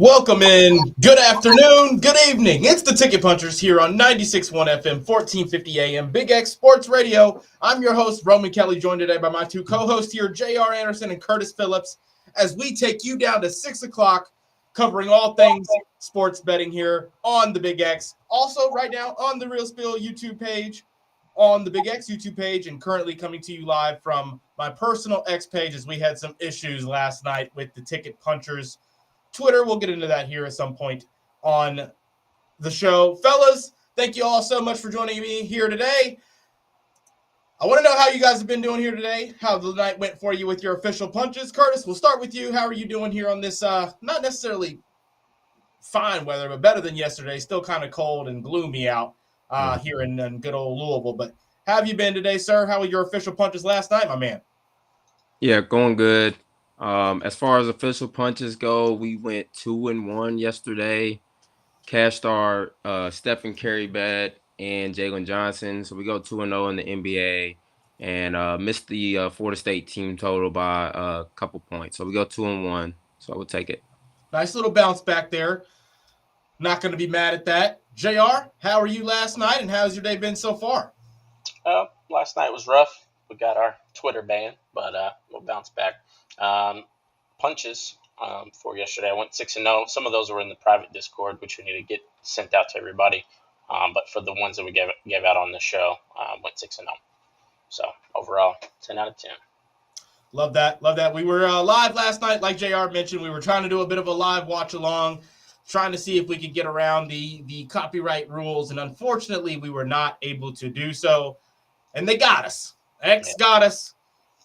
Welcome in. Good afternoon. Good evening. It's the Ticket Punchers here on 96.1 FM, 1450 AM, Big X Sports Radio. I'm your host, Roman Kelly, joined today by my two co-hosts here, J.R. Anderson and Curtis Phillips, as we take you down to 6 o'clock, covering all things sports betting here on the Big X. Also, right now on the Real Spiel YouTube page, on the Big X YouTube page, and currently coming to you live from my personal X page as we had some issues last night with the Ticket Punchers Twitter. We'll get into that here at some point on the show. Fellas, thank you all so much for joining me here today. I want to know how you guys have been doing here today, how the night went for you with your official punches. Curtis, we'll start with you. How are you doing here on this, not necessarily fine weather, but better than yesterday. Still kind of cold and gloomy out here in good old Louisville. But how have you been today, sir? How were your official punches last night, my man? Yeah, going good. As far as official punches go, we went 2-1 yesterday. Cashed our Stephen Curry bet and Jalen Johnson. So we go 2-0 in the NBA and missed the Florida State team total by a couple points. So we go 2-1. So I would take it. Nice little bounce back there. Not going to be mad at that. JR, how are you last night and how's your day been so far? Last night was rough. We got our Twitter ban, but we'll bounce back. Punches for yesterday, I went 6-0. Some of those were in the private Discord, which we need to get sent out to everybody. But for the ones that we gave out on the show, went 6-0. So overall, 10 out of 10. Love that. Love that. We were live last night, like JR mentioned. We were trying to do a bit of a live watch along, trying to see if we could get around the copyright rules. And unfortunately, we were not able to do so. And they got us. X got us.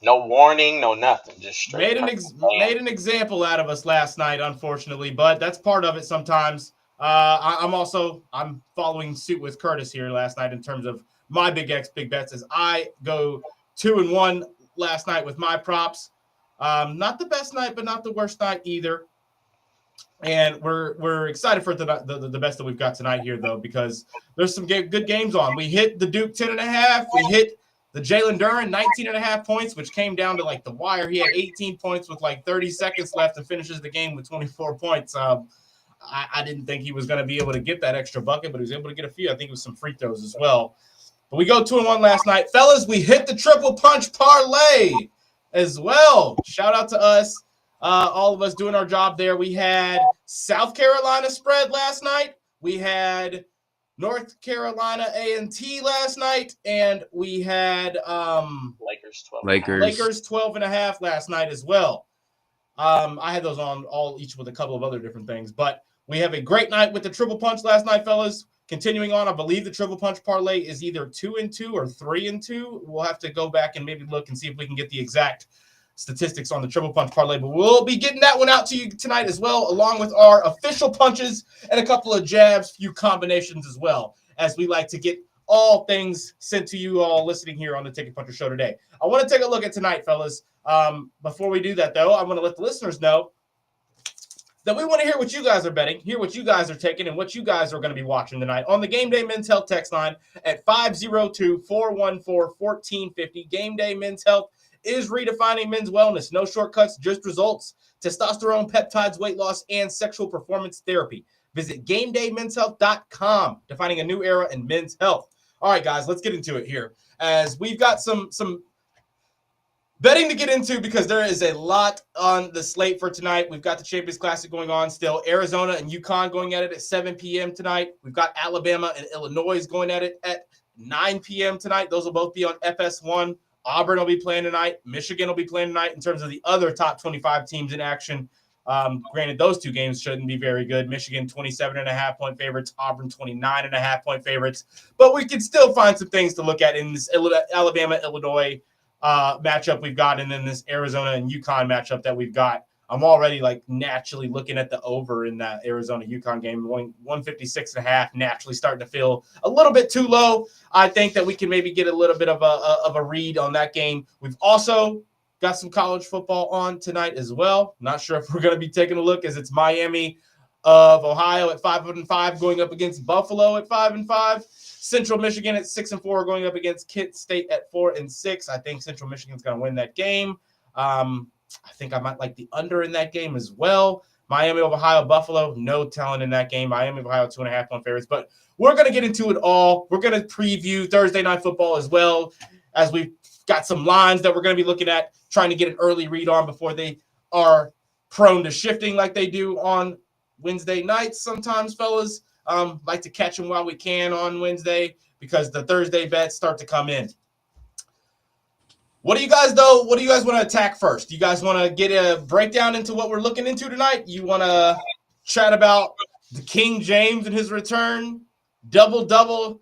No warning, no nothing. Just straight made an example out of us last night, unfortunately, but that's part of it sometimes. I'm following suit with Curtis here last night in terms of my Big X Big Bets as I go 2-1 last night with my props. Not the best night, but not the worst night either. And we're excited for the best that we've got tonight here, though, because there's some good games on. We hit the Duke 10.5. We hit the Jalen Duren 19.5 points, which came down to like the wire. He had 18 points with like 30 seconds left and finishes the game with 24 points. I didn't think he was going to be able to get that extra bucket, but he was able to get a few. I think it was some free throws as well. But we go 2-1 last night. Fellas, we hit the triple punch parlay as well. Shout out to us. All of us doing our job there. We had South Carolina spread last night. We had North Carolina A&T last night, and we had Lakers 12.5 last night as well. I had those on each with a couple of other different things, but we have a great night with the triple punch last night, fellas. Continuing on, I believe the triple punch parlay is either 2-2 or 3-2. We'll have to go back and maybe look and see if we can get the exact statistics on the triple punch parlay, but we'll be getting that one out to you tonight as well, along with our official punches and a couple of jabs, few combinations as well, as we like to get all things sent to you all listening here on the Ticket Puncher Show today. I want to take a look at tonight, fellas. Before we do that, though, I want to let the listeners know that we want to hear what you guys are betting, hear what you guys are taking, and what you guys are going to be watching tonight on the Game Day Men's Health text line at 502-414-1450. Game Day Men's Health is redefining men's wellness. No shortcuts, just results. Testosterone, peptides, weight loss, and sexual performance therapy. Visit GameDayMen'sHealth.com, defining a new era in men's health. All right, guys, let's get into it here. As we've got some betting to get into because there is a lot on the slate for tonight. We've got the Champions Classic going on still. Arizona and UConn going at it at 7 p.m. tonight. We've got Alabama and Illinois going at it at 9 p.m. tonight. Those will both be on FS1. Auburn will be playing tonight. Michigan will be playing tonight in terms of the other top 25 teams in action. Granted, those two games shouldn't be very good. Michigan, 27.5-point favorites. Auburn, 29.5-point favorites. But we can still find some things to look at in this Alabama-Illinois matchup we've got, and then this Arizona and UConn matchup that we've got. I'm already naturally looking at the over in that Arizona-UConn game, going 156.5, naturally starting to feel a little bit too low. I think that we can maybe get a little bit of a read on that game. We've also got some college football on tonight as well. Not sure if we're going to be taking a look as it's Miami of Ohio at 5-5 going up against Buffalo at 5-5. Central Michigan at 6-4 going up against Kent State at 4-6. I think Central Michigan's going to win that game. I think I might like the under in that game as well. Miami of Ohio, Buffalo, no talent in that game. Miami of Ohio, 2.5-point favorites. But we're going to get into it all. We're going to preview Thursday Night Football as well, as we've got some lines that we're going to be looking at, trying to get an early read on before they are prone to shifting like they do on Wednesday nights sometimes, fellas. Like to catch them while we can on Wednesday because the Thursday bets start to come in. What do you guys want to attack first? Do you guys want to get a breakdown into what we're looking into tonight? You want to chat about the King James and his return, double,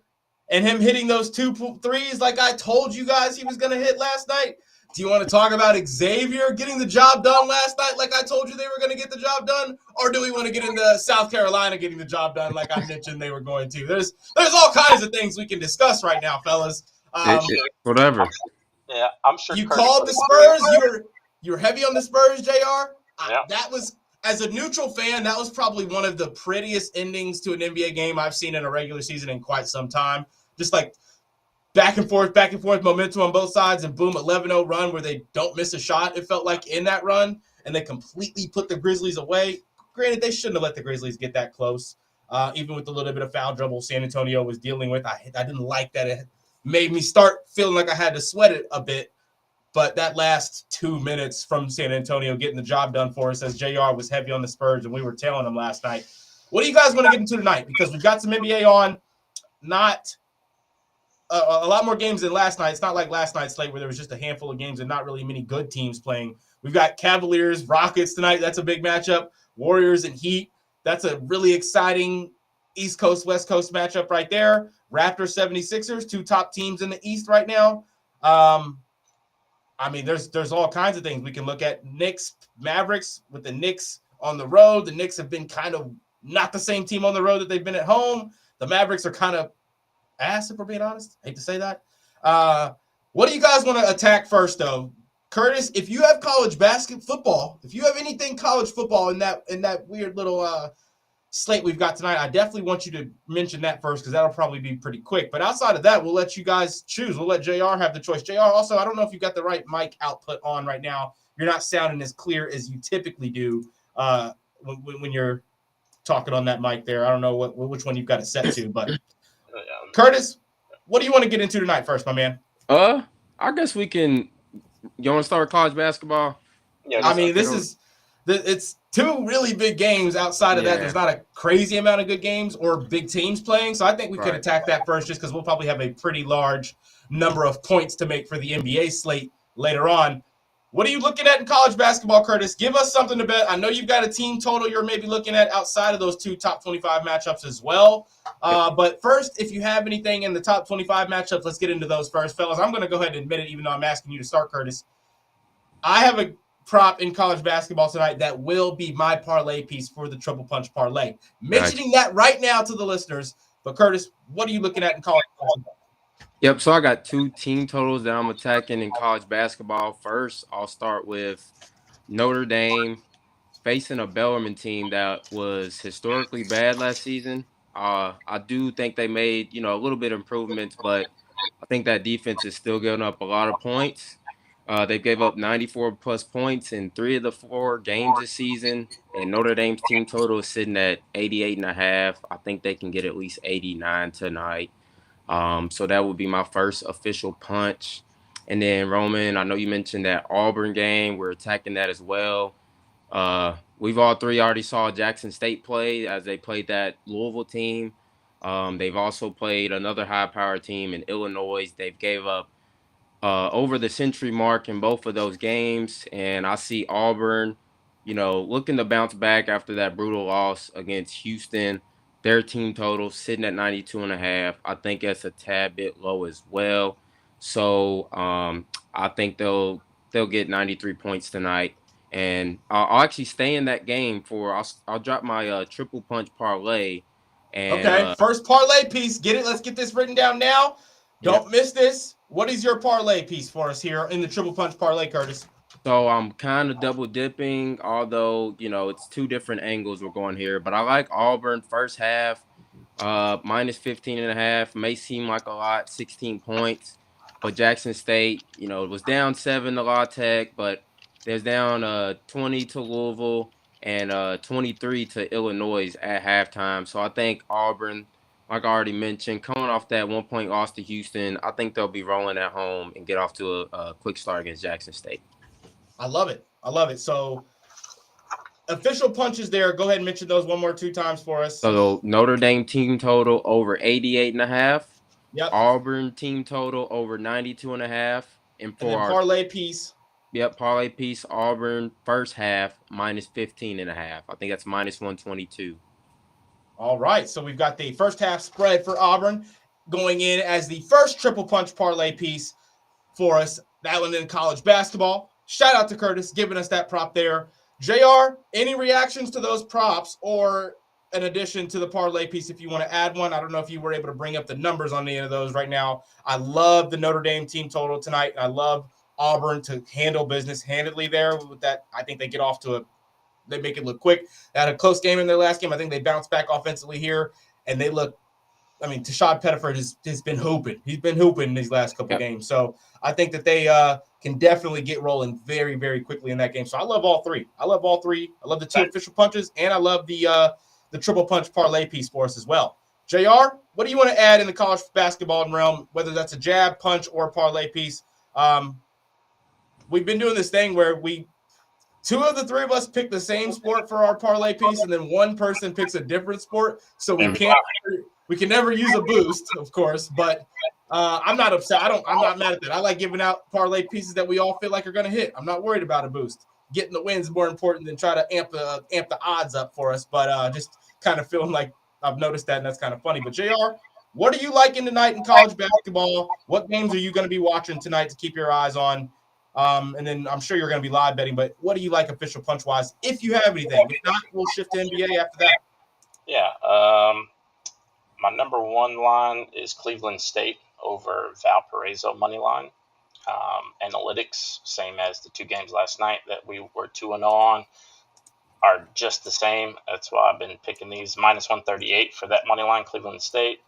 and him hitting those 2 threes like I told you guys he was going to hit last night? Do you want to talk about Xavier getting the job done last night like I told you they were going to get the job done? Or do we want to get into South Carolina getting the job done like I mentioned they were going to? There's all kinds of things we can discuss right now, fellas. Whatever. Yeah, I'm sure. You called the Spurs. You're heavy on the Spurs, JR. Yeah. That was, as a neutral fan, that was probably one of the prettiest endings to an NBA game I've seen in a regular season in quite some time. Just like back and forth, momentum on both sides, and boom, 11-0 run where they don't miss a shot, it felt like, in that run, and they completely put the Grizzlies away. Granted, they shouldn't have let the Grizzlies get that close, even with the little bit of foul trouble San Antonio was dealing with. I didn't like that. It made me start feeling like I had to sweat it a bit, but that last 2 minutes from San Antonio getting the job done for us, as JR was heavy on the Spurs, and we were tailing them last night. What do you guys want to get into tonight? Because we've got some NBA on, not a lot more games than last night. It's not like last night's slate where there was just a handful of games and not really many good teams playing. We've got Cavaliers, Rockets tonight. That's a big matchup. Warriors and Heat. That's a really exciting East Coast, West Coast matchup right there. Raptors, 76ers, 2 top teams in the East right now. I mean, there's all kinds of things we can look at. Knicks, Mavericks, with the Knicks on the road. The Knicks have been kind of not the same team on the road that they've been at home. The Mavericks are kind of ass, if we're being honest. Hate to say that. What do you guys want to attack first, though? Curtis, if you have college football, if you have anything college football in that weird little slate we've got tonight, I definitely want you to mention that first because that'll probably be pretty quick. But outside of that, we'll let you guys choose. We'll let JR have the choice. JR, also, I don't know if you got the right mic output on right now. You're not sounding as clear as you typically do when you're talking on that mic there. I don't know which one you've got it set to, but Curtis, what do you want to get into tonight first, my man? I guess we can. You want to start with college basketball? Yeah, I mean, it's 2 really big games. Outside of that, there's not a crazy amount of good games or big teams playing. So I think we could attack that first just because we'll probably have a pretty large number of points to make for the NBA slate later on. What are you looking at in college basketball, Curtis? Give us something to bet. I know you've got a team total you're maybe looking at outside of those 2 top 25 matchups as well. But first, if you have anything in the top 25 matchups, let's get into those first. Fellas, I'm going to go ahead and admit it, even though I'm asking you to start, Curtis. I have a prop in college basketball tonight that will be my parlay piece for the Triple Punch Parlay. Mentioning that right now to the listeners. But, Curtis, what are you looking at in college basketball? Yep, so I got 2 team totals that I'm attacking in college basketball. First, I'll start with Notre Dame facing a Bellarmine team that was historically bad last season. I do think they made, a little bit of improvements, but I think that defense is still giving up a lot of points. They gave up 94-plus points in 3 of the 4 games this season, and Notre Dame's team total is sitting at 88.5. I think they can get at least 89 tonight. So that would be my first official punch. And then, Roman, I know you mentioned that Auburn game. We're attacking that as well. We've all 3 already saw Jackson State play as they played that Louisville team. They've also played another high-powered team in Illinois. They've gave up over the century mark in both of those games. And I see Auburn, looking to bounce back after that brutal loss against Houston. Their team total sitting at 92.5. I think that's a tad bit low as well. So I think they'll get 93 points tonight. And I'll actually stay in that game I'll drop my triple punch parlay. And, okay, first parlay piece. Get it? Let's get this written down now. Don't miss this. What is your parlay piece for us here in the triple punch parlay, Curtis? So I'm kind of double dipping, although, it's 2 different angles we're going here. But I like Auburn first half, minus 15.5. May seem like a lot, 16 points. But Jackson State, it was down 7 to La Tech, but there's down 20 to Louisville. and 23 to Illinois at halftime. So I think Auburn, like I already mentioned, coming off that 1 point loss to Houston, I think they'll be rolling at home and get off to a quick start against Jackson State. I love it. I love it. So official punches there. Go ahead and mention those one more 2 times for us. So Notre Dame team total over 88.5. Yep. Auburn team total over 92.5. And then parlay piece. Yep, parlay piece, Auburn first half minus 15.5. I think that's minus 122. All right. So we've got the first half spread for Auburn going in as the first triple punch parlay piece for us. That one in college basketball. Shout out to Curtis giving us that prop there. JR, any reactions to those props or an addition to the parlay piece if you want to add one? I don't know if you were able to bring up the numbers on any of those right now. I love the Notre Dame team total tonight. I love Auburn to handle business handedly there with that. I think they get off to they make it look quick. They had a close game in their last game. I think they bounced back offensively here, and they look. I mean, Tashad Pettiford has been hooping. He's been hooping in these last couple games. So I think that they can definitely get rolling very, very quickly in that game. So I love all three. I love 2 official punches, and I love the triple punch parlay piece for us as well. JR, what do you want to add in the college basketball realm, whether that's a jab, punch, or parlay piece? We've been doing this thing where 2 of the 3 of us pick the same sport for our parlay piece, and then one person picks a different sport. So we can never use a boost, of course, but I'm not upset. I'm not mad at that. I like giving out parlay pieces that we all feel like are going to hit. I'm not worried about a boost. Getting the wins is more important than try to amp the odds up for us. But just kind of feeling like I've noticed that, and that's kind of funny. But JR, what are you liking tonight in college basketball? What games are you going to be watching tonight to keep your eyes on? And then I'm sure you're going to be live betting, but what do you like official punch-wise, if you have anything? If not, we'll shift to NBA after that. Yeah. My number 1 line is Cleveland State over Valparaiso money line. Analytics, same as the 2 games last night that we were 2-0 on, are just the same. That's why I've been picking these. Minus 138 for that money line, Cleveland State.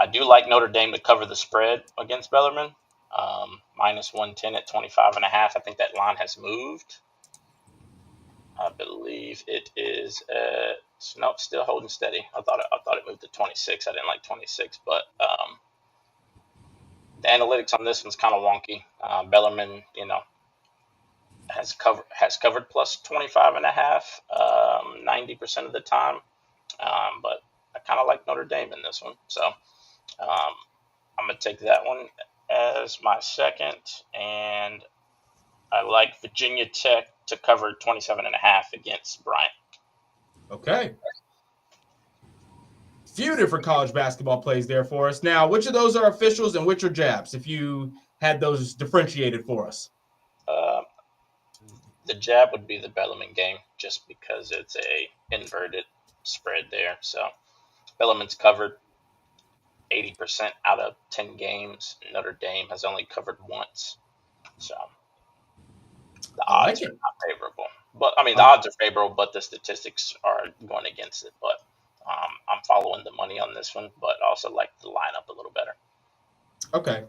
I do like Notre Dame to cover the spread against Bellarmine. Minus 110 at 25.5. I think that line has moved. I believe it is still holding steady. I thought it moved to 26. I didn't like 26, but the analytics on this one's kind of wonky. Bellarmine, has covered plus 25.5 90% of the time, but I kind of like Notre Dame in this one, so I'm gonna take that one as my second, and I like Virginia Tech to cover 27.5 against Bryant. Okay. Few different college basketball plays there for us. Now, which of those are officials and which are jabs, if you had those differentiated for us? The jab would be the Bellarmine game, just because it's a inverted spread there. So Bellarmine's covered 80% out of 10 games. Notre Dame has only covered once. So the odds are not favorable. But I mean, the odds are favorable, but the statistics are going against it. But I'm following the money on this one, but also like the lineup a little better. Okay.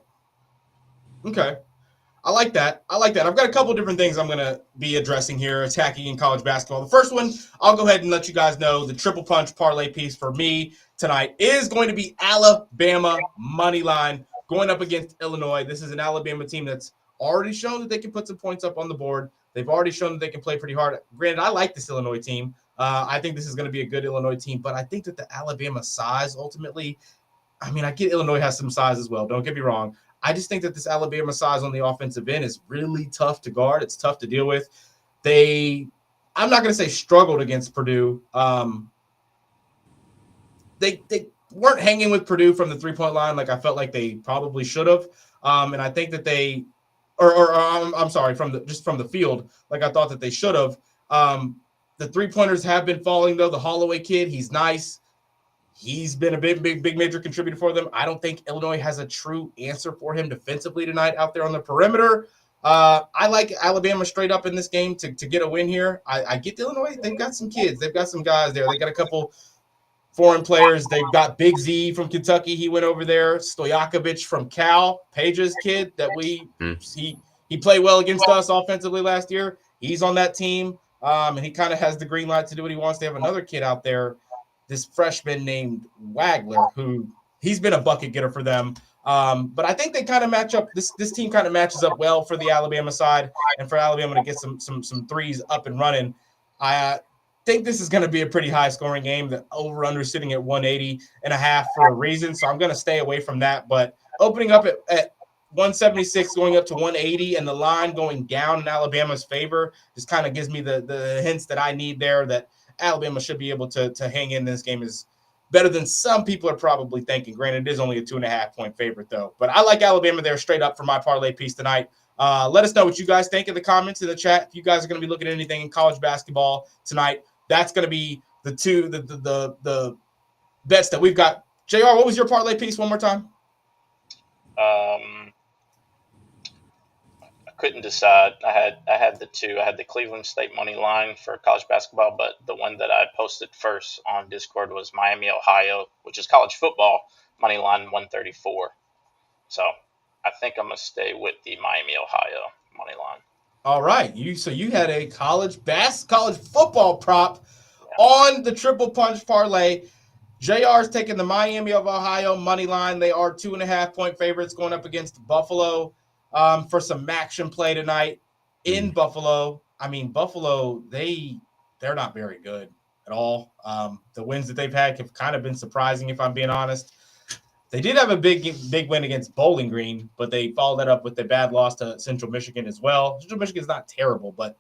I like that. I've got a couple different things I'm going to be addressing here, attacking in college basketball. The first one, I'll go ahead and let you guys know the triple punch parlay piece for me tonight is going to be Alabama money line going up against Illinois. This is an Alabama team that's already shown that they can put some points up on the board. They've already shown that they can play pretty hard. Granted, I like this Illinois team. I think this is going to be a good Illinois team, but I think that the Alabama size ultimately, I mean, I get Illinois has some size as well. Don't get me wrong. I just think that this Alabama size on the offensive end is really tough to guard. It's tough to deal with. I'm not going to say struggled against Purdue. They weren't hanging with Purdue from the three-point line like I felt like they probably should have. And I think that I'm sorry, from the field, like I thought that they should have. The three-pointers have been falling, though. The Holloway kid, he's nice. He's been a big major contributor for them. I don't think Illinois has a true answer for him defensively tonight out there on the perimeter. I like Alabama straight up in this game to get a win here. I get the Illinois. They've got some kids. They've got some guys there. They got a couple foreign players. They've got Big Z from Kentucky. He went over there. Stojakovic from Cal, Page's kid that He played well against us offensively last year. He's on that team, and he kind of has the green light to do what he wants. They have another kid out there, this freshman named Wagler, who he's been a bucket getter for them. But I think they kind of match up. This team kind of matches up well for the Alabama side, and for Alabama to get some threes up and running. I think this is going to be a pretty high scoring game. The over under sitting at 180.5 for a reason, so I'm going to stay away from that. But opening up at 176 going up to 180 and the line going down in Alabama's favor just kind of gives me the hints that I need there that Alabama should be able to hang in this game is better than some people are probably thinking. Granted, it is only a 2.5 point favorite though, but I like Alabama there straight up for my parlay piece tonight. Let us know what you guys think in the comments in the chat. If you guys are going to be looking at anything in college basketball tonight, that's going to be the bets that we've got. JR, what was your parlay piece one more time? Couldn't decide. I had the two. I had the Cleveland State money line for college basketball, but the one that I posted first on Discord was Miami, Ohio, which is college football money line 134. So I think I'm gonna stay with the Miami, Ohio money line. All right, you had a college football prop on the triple punch parlay. JR's taking the Miami of Ohio money line. They are 2.5 point favorites going up against Buffalo. For some action play tonight in Buffalo. I mean, Buffalo, they're not very good at all. The wins that they've had have kind of been surprising, if I'm being honest. They did have a big win against Bowling Green, but they followed that up with a bad loss to Central Michigan as well. Central Michigan's not terrible, but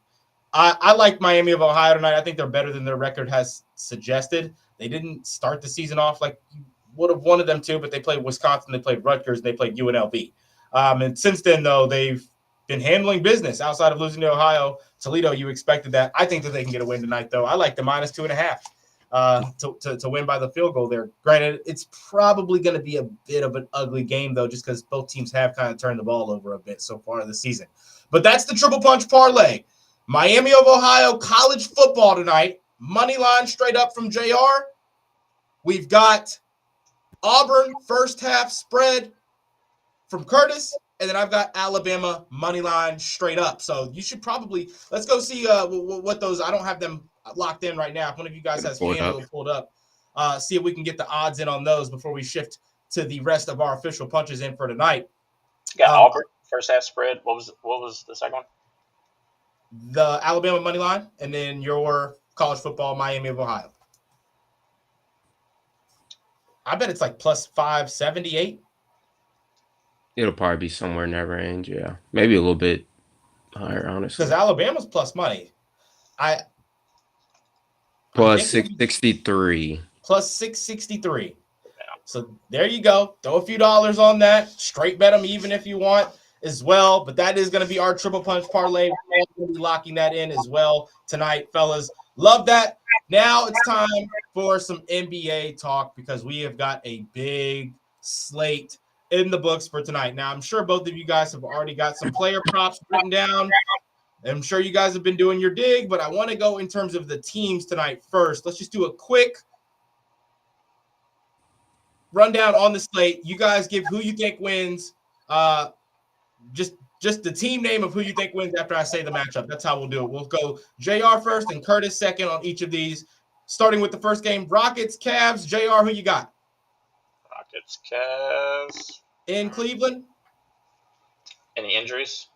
I like Miami of Ohio tonight. I think they're better than their record has suggested. They didn't start the season off like you would have wanted them to, but they played Wisconsin, they played Rutgers, and they played UNLV. And since then, though, they've been handling business outside of losing to Ohio. Toledo, you expected that. I think that they can get a win tonight, though. I like the -2.5 to win by the field goal there. Granted, it's probably going to be a bit of an ugly game, though, just because both teams have kind of turned the ball over a bit so far this season. But that's the triple punch parlay. Miami of Ohio college football tonight. Money line straight up from JR. We've got Auburn first half spread from Curtis, and then I've got Alabama money line straight up. So you should probably let's go see what those. I don't have them locked in right now. If one of you guys has FanDuel pulled up, see if we can get the odds in on those before we shift to the rest of our official punches in for tonight. You got Auburn first half spread. What was the second one? The Alabama money line, and then your college football Miami of Ohio. I bet it's like plus 578. It'll probably be somewhere in that range, yeah. Maybe a little bit higher, honestly. Because Alabama's plus money. Plus 663. Plus 663. So there you go. Throw a few dollars on that. Straight bet them even if you want as well. But that is going to be our triple punch parlay. We're going to be locking that in as well tonight, fellas. Love that. Now it's time for some NBA talk because we have got a big slate in the books for tonight. Now, I'm sure both of you guys have already got some player props written down. I'm sure you guys have been doing your dig, but I want to go in terms of the teams tonight first. Let's just do a quick rundown on the slate. You guys give who you think wins. Just the team name of who you think wins after I say the matchup. That's how we'll do it. We'll go JR first and Curtis second on each of these. Starting with the first game, Rockets, Cavs. JR, who you got? Rockets, Cavs. In Cleveland? Any injuries?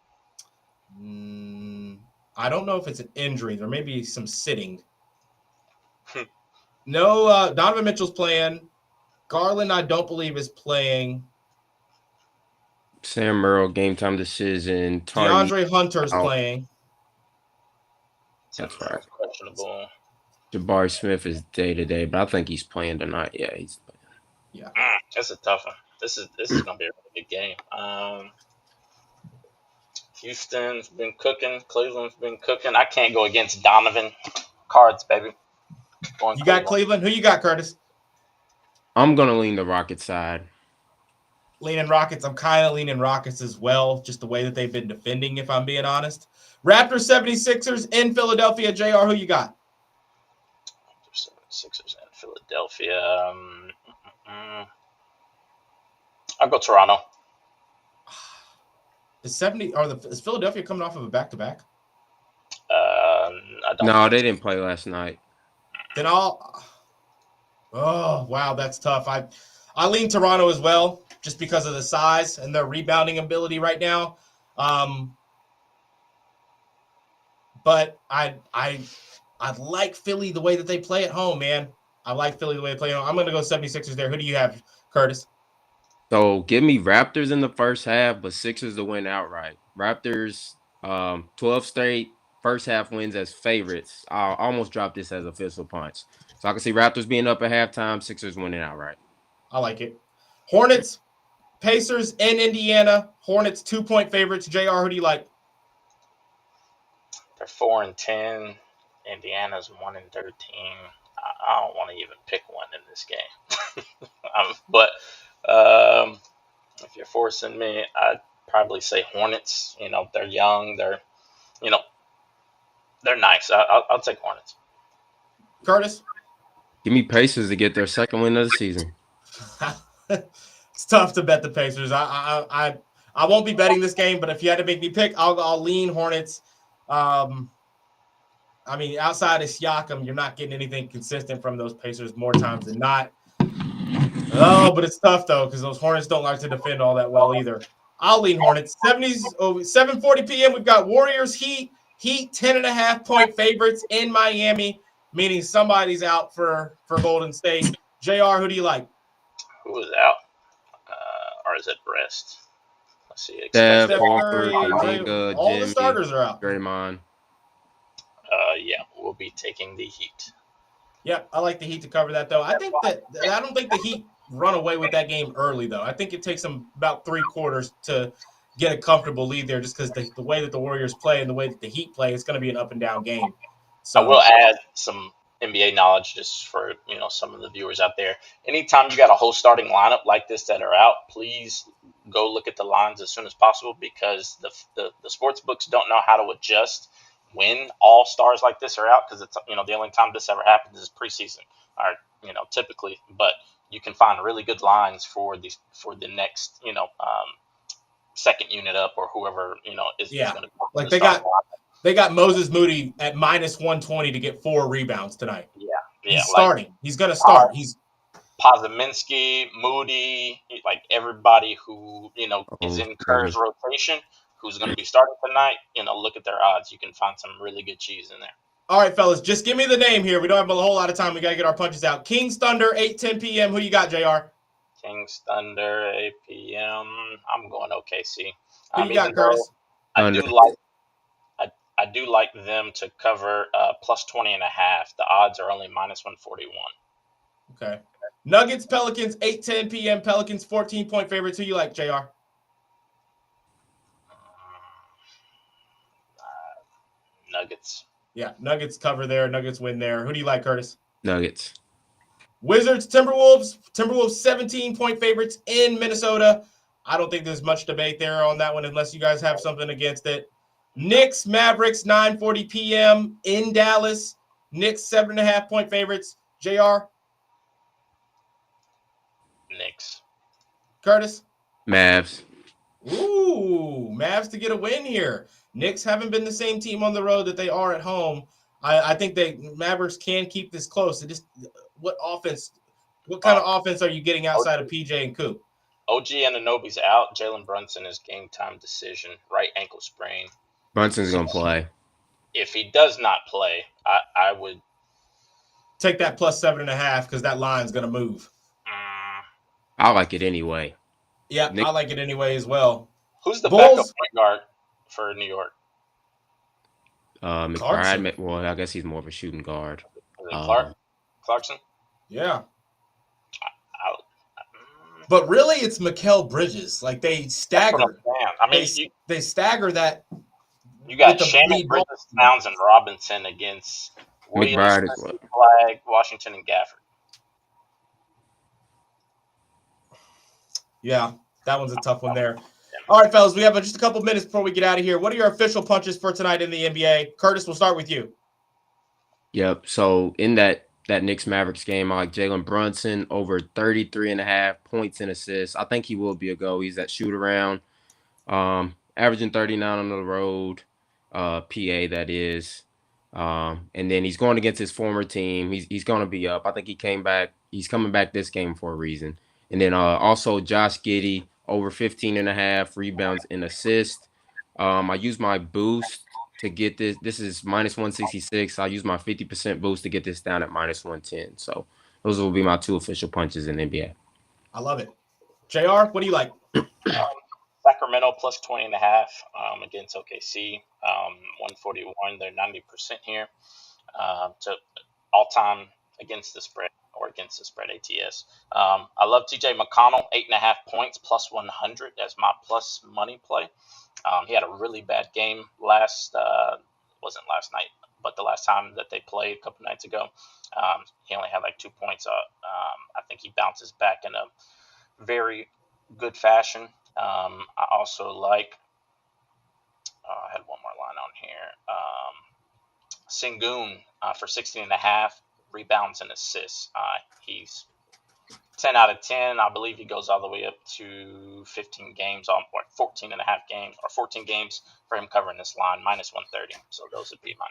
I don't know if it's an injury. There may be some sitting. No, Donovan Mitchell's playing. Garland, I don't believe, is playing. Sam Merrill, game time decision. DeAndre Hunter's playing. That's right. Questionable. Jabari Smith is day-to-day, but I think he's playing tonight. Yeah, he's playing. Yeah. That's a tough one. This is going to be a really good game. Houston's been cooking. Cleveland's been cooking. I can't go against Donovan. Cards, baby. You got Cleveland? Who you got, Curtis? I'm going to lean the Rockets side. Leaning Rockets. I'm kind of leaning Rockets as well, just the way that they've been defending, if I'm being honest. Raptors 76ers in Philadelphia. JR, who you got? Raptors 76ers in Philadelphia. I'll go Toronto. Is Philadelphia coming off of a back-to-back? I don't No, think they so. didn't play last night. Then oh wow, that's tough. I lean Toronto as well, just because of the size and their rebounding ability right now. But I like Philly the way that they play at home, man. I like Philly the way they play at home. I'm going to go 76ers there. Who do you have, Curtis? So give me Raptors in the first half, but Sixers to win outright. Raptors, 12 straight first half wins as favorites. I almost dropped this as official punch. So I can see Raptors being up at halftime, Sixers winning outright. I like it. Hornets, Pacers in Indiana. Hornets 2-point favorites. JR, who do you like? They're 4-10. Indiana's 1-13. I don't want to even pick one in this game. But if you're forcing me, I'd probably say Hornets. They're young. They're nice. I'll take Hornets. Curtis? Give me Pacers to get their second win of the season. It's tough to bet the Pacers. I won't be betting this game, but if you had to make me pick, I'll lean Hornets. I mean, outside of Siakam, you're not getting anything consistent from those Pacers more times than not. Oh, but it's tough, though, because those Hornets don't like to defend all that well either. I'll lean Hornets. 7:40 p.m., we've got Warriors, Heat. Heat 10.5-point favorites in Miami, meaning somebody's out for Golden State. JR, who do you like? Who is out? Or is it rest? Let's see. Steph, Steph Horford, Curry, Kuminga, all Jimmy, the starters are out. Draymond. Yeah, we'll be taking the Heat. Yep, I like the Heat to cover that, though. I don't think the Heat run away with that game early, though. I think it takes them about 3 quarters to get a comfortable lead there, just because the way that the Warriors play and the way that the Heat play, it's going to be an up-and-down game. So I will add some NBA knowledge just for some of the viewers out there. Anytime you got a whole starting lineup like this that are out, please go look at the lines as soon as possible, because the sports books don't know how to adjust when all stars like this are out, because it's the only time this ever happens is preseason, or typically. But you can find really good lines for the next second unit up, or whoever is going to. Like they got Moses Moody at -120 to get 4 rebounds tonight. Yeah, he's starting. He's going to start. He's Pozeminski, Moody, like everybody who is in Kerr's rotation, who's going to be starting tonight. Look at their odds. You can find some really good cheese in there. All right, fellas, just give me the name here. We don't have a whole lot of time. We got to get our punches out. Kings Thunder, 8:10 p.m. Who you got, JR? Kings Thunder, 8 p.m. I'm going OKC. Who you got, Curtis? I do like them to cover plus 20.5. The odds are only -141. Okay. Nuggets, Pelicans, 8:10 p.m. Pelicans, 14-point favorites. Who you like, JR? Nuggets. Yeah, Nuggets cover there. Nuggets win there. Who do you like, Curtis? Nuggets. Wizards, Timberwolves. Timberwolves 17-point favorites in Minnesota. I don't think there's much debate there on that one unless you guys have something against it. Knicks, Mavericks, 9:40 p.m. in Dallas. Knicks 7.5-point favorites. JR? Knicks. Curtis? Mavs. Ooh, Mavs to get a win here. Knicks haven't been the same team on the road that they are at home. I think Mavericks can keep this close. What kind of offense are you getting outside of PJ and Coop? OG Anunoby's out. Jalen Brunson is game time decision, right ankle sprain. Brunson's going to play. If he does not play, I would take that plus 7.5 because that line's going to move. I like it anyway. Yeah, I like it anyway as well. Who's the backup point guard for New York? McBride. Well, I guess he's more of a shooting guard. Clarkson? Yeah. But really, it's Mikal Bridges. Like, they stagger. I mean, they stagger that. You got Shannon, Bridges, Towns, and Robinson against Williams, Flag, Washington, and Gafford. Yeah, that one's a tough one there. All right, fellas, we have just a couple minutes before we get out of here. What are your official punches for tonight in the NBA? Curtis, we'll start with you. Yep. So in that Knicks-Mavericks game, I like Jalen Brunson over 33.5 points and assists. I think he will be a go. He's that shoot-around. averaging 39 on the road, PA that is. And then he's going against his former team. He's going to be up. I think he came back. He's coming back this game for a reason. And then also Josh Giddey, over 15.5 rebounds and assists. I use my boost to get this. This is minus 166. I use my 50% boost to get this down at minus 110. So those will be my two official punches in the NBA. I love it. JR, what do you like? Sacramento plus 20.5 against OKC. 141. They're 90% here. To all-time against the spread or against the spread ATS. I love TJ McConnell, 8.5 points plus 100 as my plus money play. He had a really bad game wasn't last night, but the last time that they played a couple nights ago. He only had like 2 points. I think he bounces back in a very good fashion. I also like, I had one more line on here. Sengun for 16.5 rebounds and assists. He's 10 out of 10. I believe he goes all the way up to 15 games, or 14.5 games, or 14 games for him covering this line, minus 130. So those would be mine.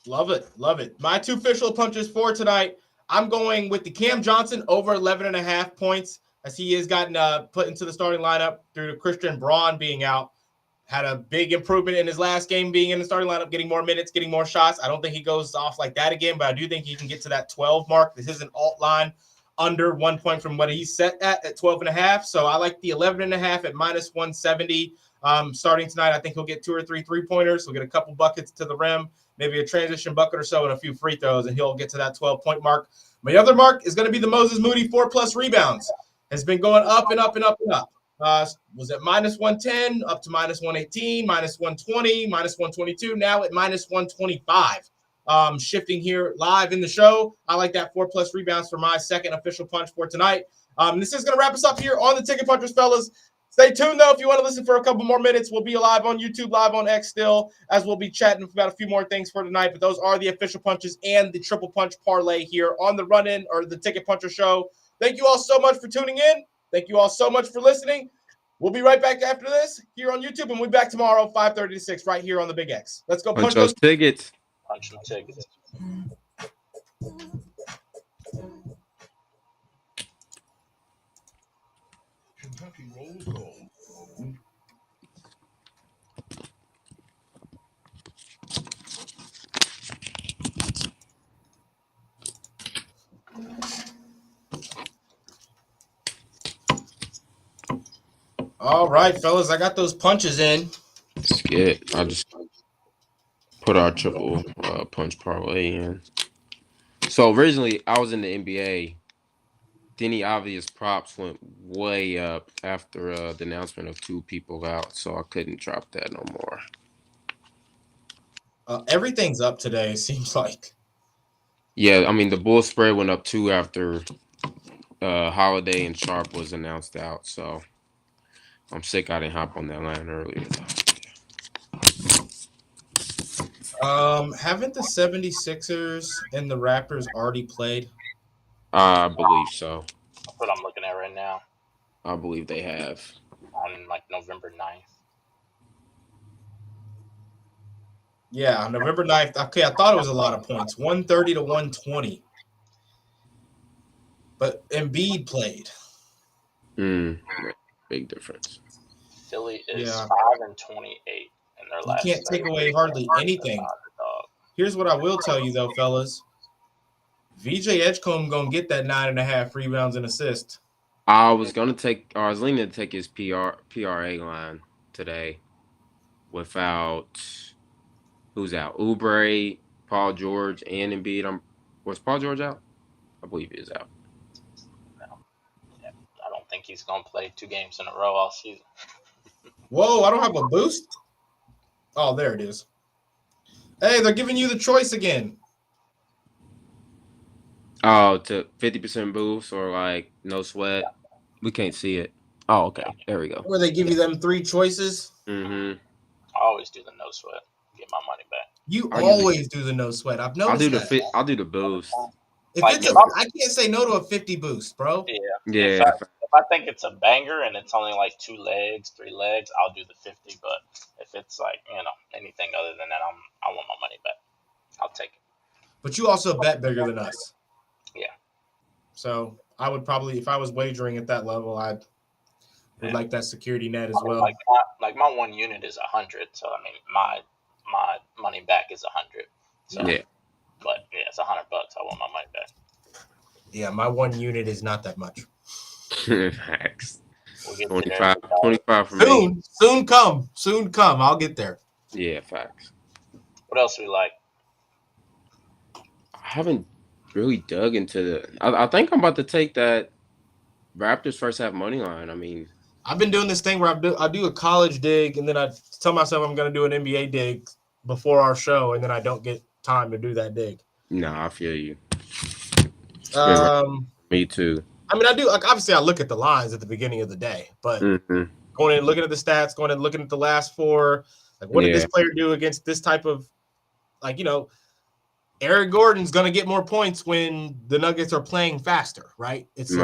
Love it. Love it. My two official punches for tonight, I'm going with the Cam Johnson over 11.5 points, as he has gotten put into the starting lineup through Christian Braun being out. Had a big improvement in his last game being in the starting lineup, getting more minutes, getting more shots. I don't think he goes off like that again, but I do think he can get to that 12 mark. This is an alt line under 1 point from what he's set at 12.5. So I like the 11.5 at minus 170. Starting tonight, I think he'll get 2 or 3 3-pointers. He'll get a couple buckets to the rim, maybe a transition bucket or so, and a few free throws, and he'll get to that 12-point mark. My other mark is going to be the Moses Moody 4+ rebounds. Has been going up and up and up and up. Was at minus 110, up to minus 118, minus 120, minus 122, now at minus 125. Shifting here live in the show. I like that 4+ rebounds for my second official punch for tonight. This is going to wrap us up here on the Ticket Punchers, fellas. Stay tuned, though, if you want to listen for a couple more minutes. We'll be live on YouTube, live on X still, as we'll be chatting about a few more things for tonight. But those are the official punches and the triple punch parlay here on the Run-In or the Ticket Puncher Show. Thank you all so much for tuning in. Thank you all so much for listening. We'll be right back after this here on YouTube, and we'll be back tomorrow, 5:30 to 6, right here on the Big X. Let's go punch those tickets. Punch them tickets. Kentucky rolls gold. All right, fellas, I got those punches in. Skip. I just put our triple punch parlay in. So originally, I was in the NBA. Then the obvious props went way up after the announcement of 2 people out, so I couldn't drop that no more. Everything's up today, it seems like. Yeah, I mean, the bull spread went up 2 after Holiday and Sharp was announced out, so I'm sick I didn't hop on that line earlier. Haven't the 76ers and the Raptors already played? I believe so. That's what I'm looking at right now. I believe they have. On like November 9th. Yeah, on November 9th. Okay, I thought it was a lot of points. 130 to 120. But Embiid played. Big difference. Philly is 5-28 in their last. You can't take away hardly anything. Here's what I will tell you, though, fellas. VJ Edgecombe going to get that 9.5 rebounds and assists. I was leaning to take his PRA line today without who's out? Oubre, Paul George, and Embiid. Was Paul George out? I believe he is out. No. Yeah, I don't think he's going to play 2 games in a row all season. Whoa, I don't have a boost? Oh, there it is. Hey, they're giving you the choice again. Oh, to 50% boost or like no sweat. We can't see it. Oh, okay. There we go. Where they give you them 3 choices? Mm-hmm. I always do the no sweat. Get my money back. You always do the no sweat. I've noticed I'll do the boost. If it's I can't say no to a 50 boost, bro. Yeah. Yeah. If I think it's a banger and it's only like 2 legs, 3 legs, I'll do the 50. But if it's like anything other than that, I want my money back. I'll take it. But you also bet bigger than us. Yeah. So I would probably, if I was wagering at that level, I would like that security net as well. Like my 1 unit is 100, so I mean my money back is 100. So Yeah. But yeah, it's $100. I want my money back. Yeah, my 1 unit is not that much. Facts. We'll get 25 for me. Soon come. I'll get there. Yeah, facts. What else do we like? I haven't really dug into the. I think I'm about to take that Raptors first half money line. I mean, I've been doing this thing where I do a college dig, and then I tell myself I'm going to do an NBA dig before our show, and then I don't get time to do that dig. nah, I feel you. Me too. I mean, I do. Like, obviously, I look at the lines at the beginning of the day, but going in, looking at the stats, going in, looking at the last 4, like what did this player do against this type of, like, Eric Gordon's going to get more points when the Nuggets are playing faster, right? It's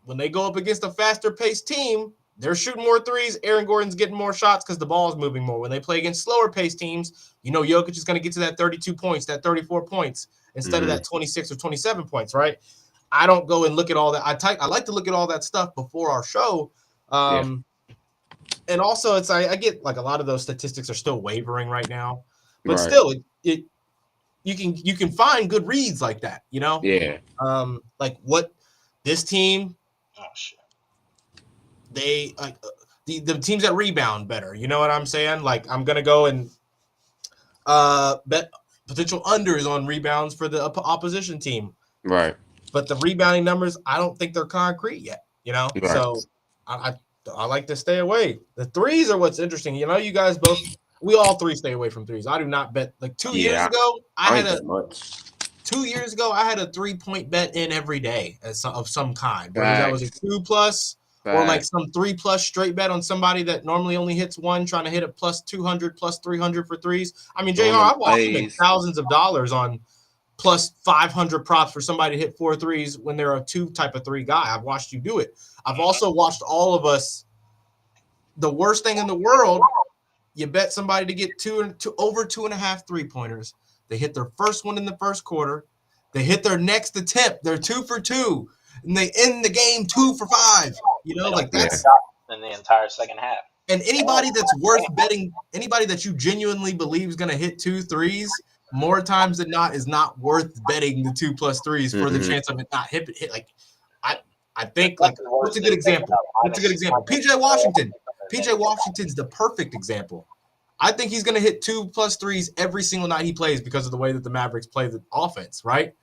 when they go up against a faster paced team, they're shooting more threes. Aaron Gordon's getting more shots because the ball is moving more. When they play against slower paced teams, Jokic is going to get to that 32 points, that 34 points instead of that 26 or 27 points, right? I don't go and look at all that. I like to look at all that stuff before our show. And also I get like a lot of those statistics are still wavering right now, but still you can find good reads like that, Yeah. Like what this team, Oh shit. they like the teams that rebound better. You know what I'm saying? Like I'm gonna go and bet potential unders on rebounds for the opposition team. Right. But the rebounding numbers, I don't think they're concrete yet. Right. So I like to stay away. The threes are what's interesting. You guys we all 3 stay away from threes. I do not bet. Like 2 years ago, I had a 3-point bet in every day of some kind. Whether that was a 2+ or like some 3+ straight bet on somebody that normally only hits 1, trying to hit a plus 200, plus 300 for threes. I mean, JR, I've lost thousands of dollars on plus 500 props for somebody to hit 4 threes when they're a 2 type of 3 guy. I've watched you do it. I've also watched all of us. The worst thing in the world, you bet somebody to get over 2.5 3-pointers. They hit their first one in the first quarter. They hit their next attempt. They're 2 for 2, and they end the game 2 for 5. Like that's in the entire second half. And anybody that's worth betting, anybody that you genuinely believe is going to hit 2 threes, more times than not, is not worth betting the 2+ threes for the chance of it not hit. Like, I think, like, what's a good example? PJ Washington. PJ Washington's the perfect example. I think he's going to hit 2+ threes every single night he plays because of the way that the Mavericks play the offense, right?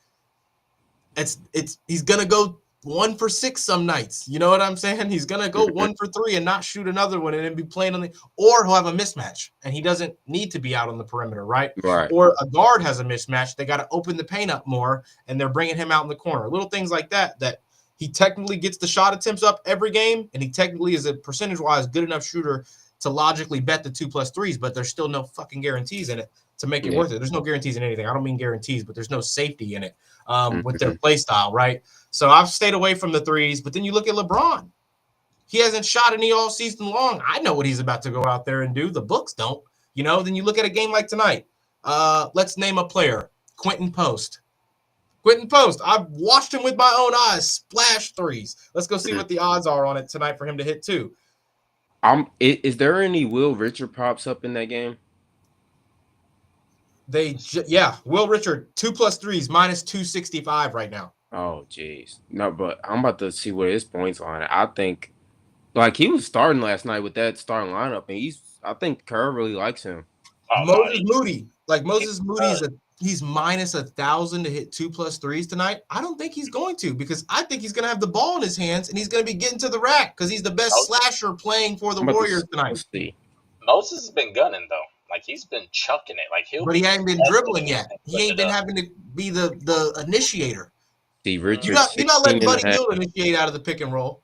He's going to go 1 for 6 some nights. You know what I'm saying? He's going to go 1 for 3 and not shoot another one and then be playing or he'll have a mismatch and he doesn't need to be out on the perimeter, right? Or a guard has a mismatch. They got to open the paint up more and they're bringing him out in the corner. Little things like that he technically gets the shot attempts up every game and he technically is a percentage-wise good enough shooter to logically bet the 2+ threes, but there's still no fucking guarantees in it to make it worth it. There's no guarantees in anything. I don't mean guarantees, but there's no safety in it with their play style, right? So I've stayed away from the threes, but then you look at LeBron. He hasn't shot any all season long. I know what he's about to go out there and do. The books don't. Then you look at a game like tonight. Let's name a player. Quentin Post. I've watched him with my own eyes splash threes. Let's go see what the odds are on it tonight for him to hit 2. Is there any Will Richard props up in that game? Will Richard 2+ threes minus 265 right now. Oh jeez, no, but I'm about to see what his points are. I think, like he was starting last night with that starting lineup, and I think Kerr really likes him. Moses Moody, he's minus 1,000 to hit 2+ threes tonight. I don't think he's going to because I think he's going to have the ball in his hands and he's going to be getting to the rack because he's the best slasher playing for the Warriors tonight. Moses has been gunning though. Like he's been chucking it. But he ain't been dribbling yet. He ain't been having to be the initiator. You're not letting Buddy Hield initiate out of the pick and roll.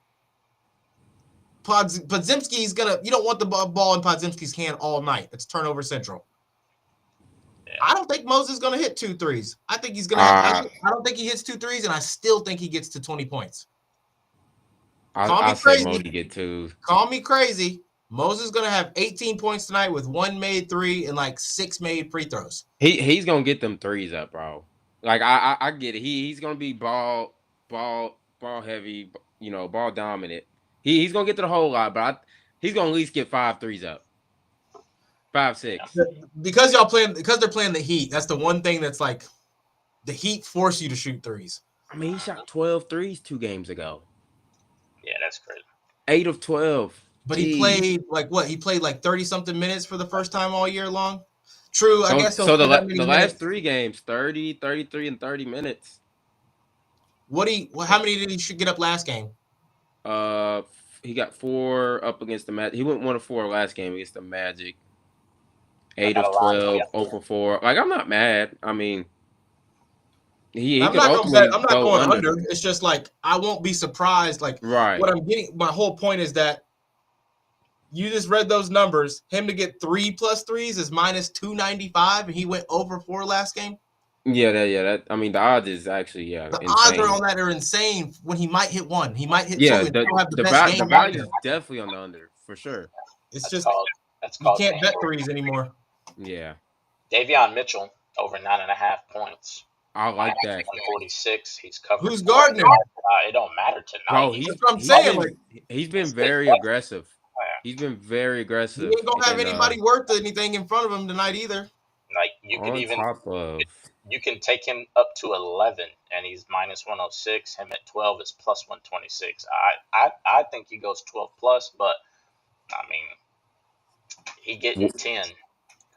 Podzimski's you don't want the ball in Podzimski's hand all night. It's turnover central. Yeah. I don't think Moses is going to hit 2 threes. I think he's going to I don't think he hits 2 threes, and I still think he gets to 20 points. Call me I say Mo crazy. to get 2. Call me crazy. Moses is going to have 18 points tonight with 1 made 3 and like 6 made free throws. He's gonna get them threes up, bro. Like I get it. He's gonna be ball heavy, ball dominant. He's gonna get to the whole lot, but he's gonna at least get 5 threes up. 5, 6. Because they're playing the Heat. That's the one thing that's like the Heat force you to shoot threes. I mean, he shot 12 threes 2 games ago. Yeah, that's crazy. 8 of 12. But Jeez. he played like what? He played like 30-something minutes for the first time all year long. True, I guess. So the last 3 games, 30, 33, and 30 minutes. How many did he get up last game? He got 4 up against the Magic. He went 1 of 4 last game against the Magic. 8 of 12, 0 for 4. Like, I'm not mad. I mean, I'm not going under. It's just like I won't be surprised. Like what I'm getting. My whole point is that you just read those numbers. Him to get 3 plus 3s is minus 295, and he went over 4 last game. Yeah. I mean, the odds is actually The odds on that are insane. When he might hit 1, he might hit 2. And the value is definitely on the under for sure. It's you can't bet 3s anymore. Yeah. Davion Mitchell over 9.5 points. I like that. 146. He's covered. Who's guarding him? It don't matter tonight. Bro, he's been very aggressive. He's been very aggressive. He ain't gonna have anybody worth anything in front of him tonight either. Like you can take him up to 11, and he's minus 106. Him at 12 is plus 126. I think he goes 12 plus, but I mean, he getting 10.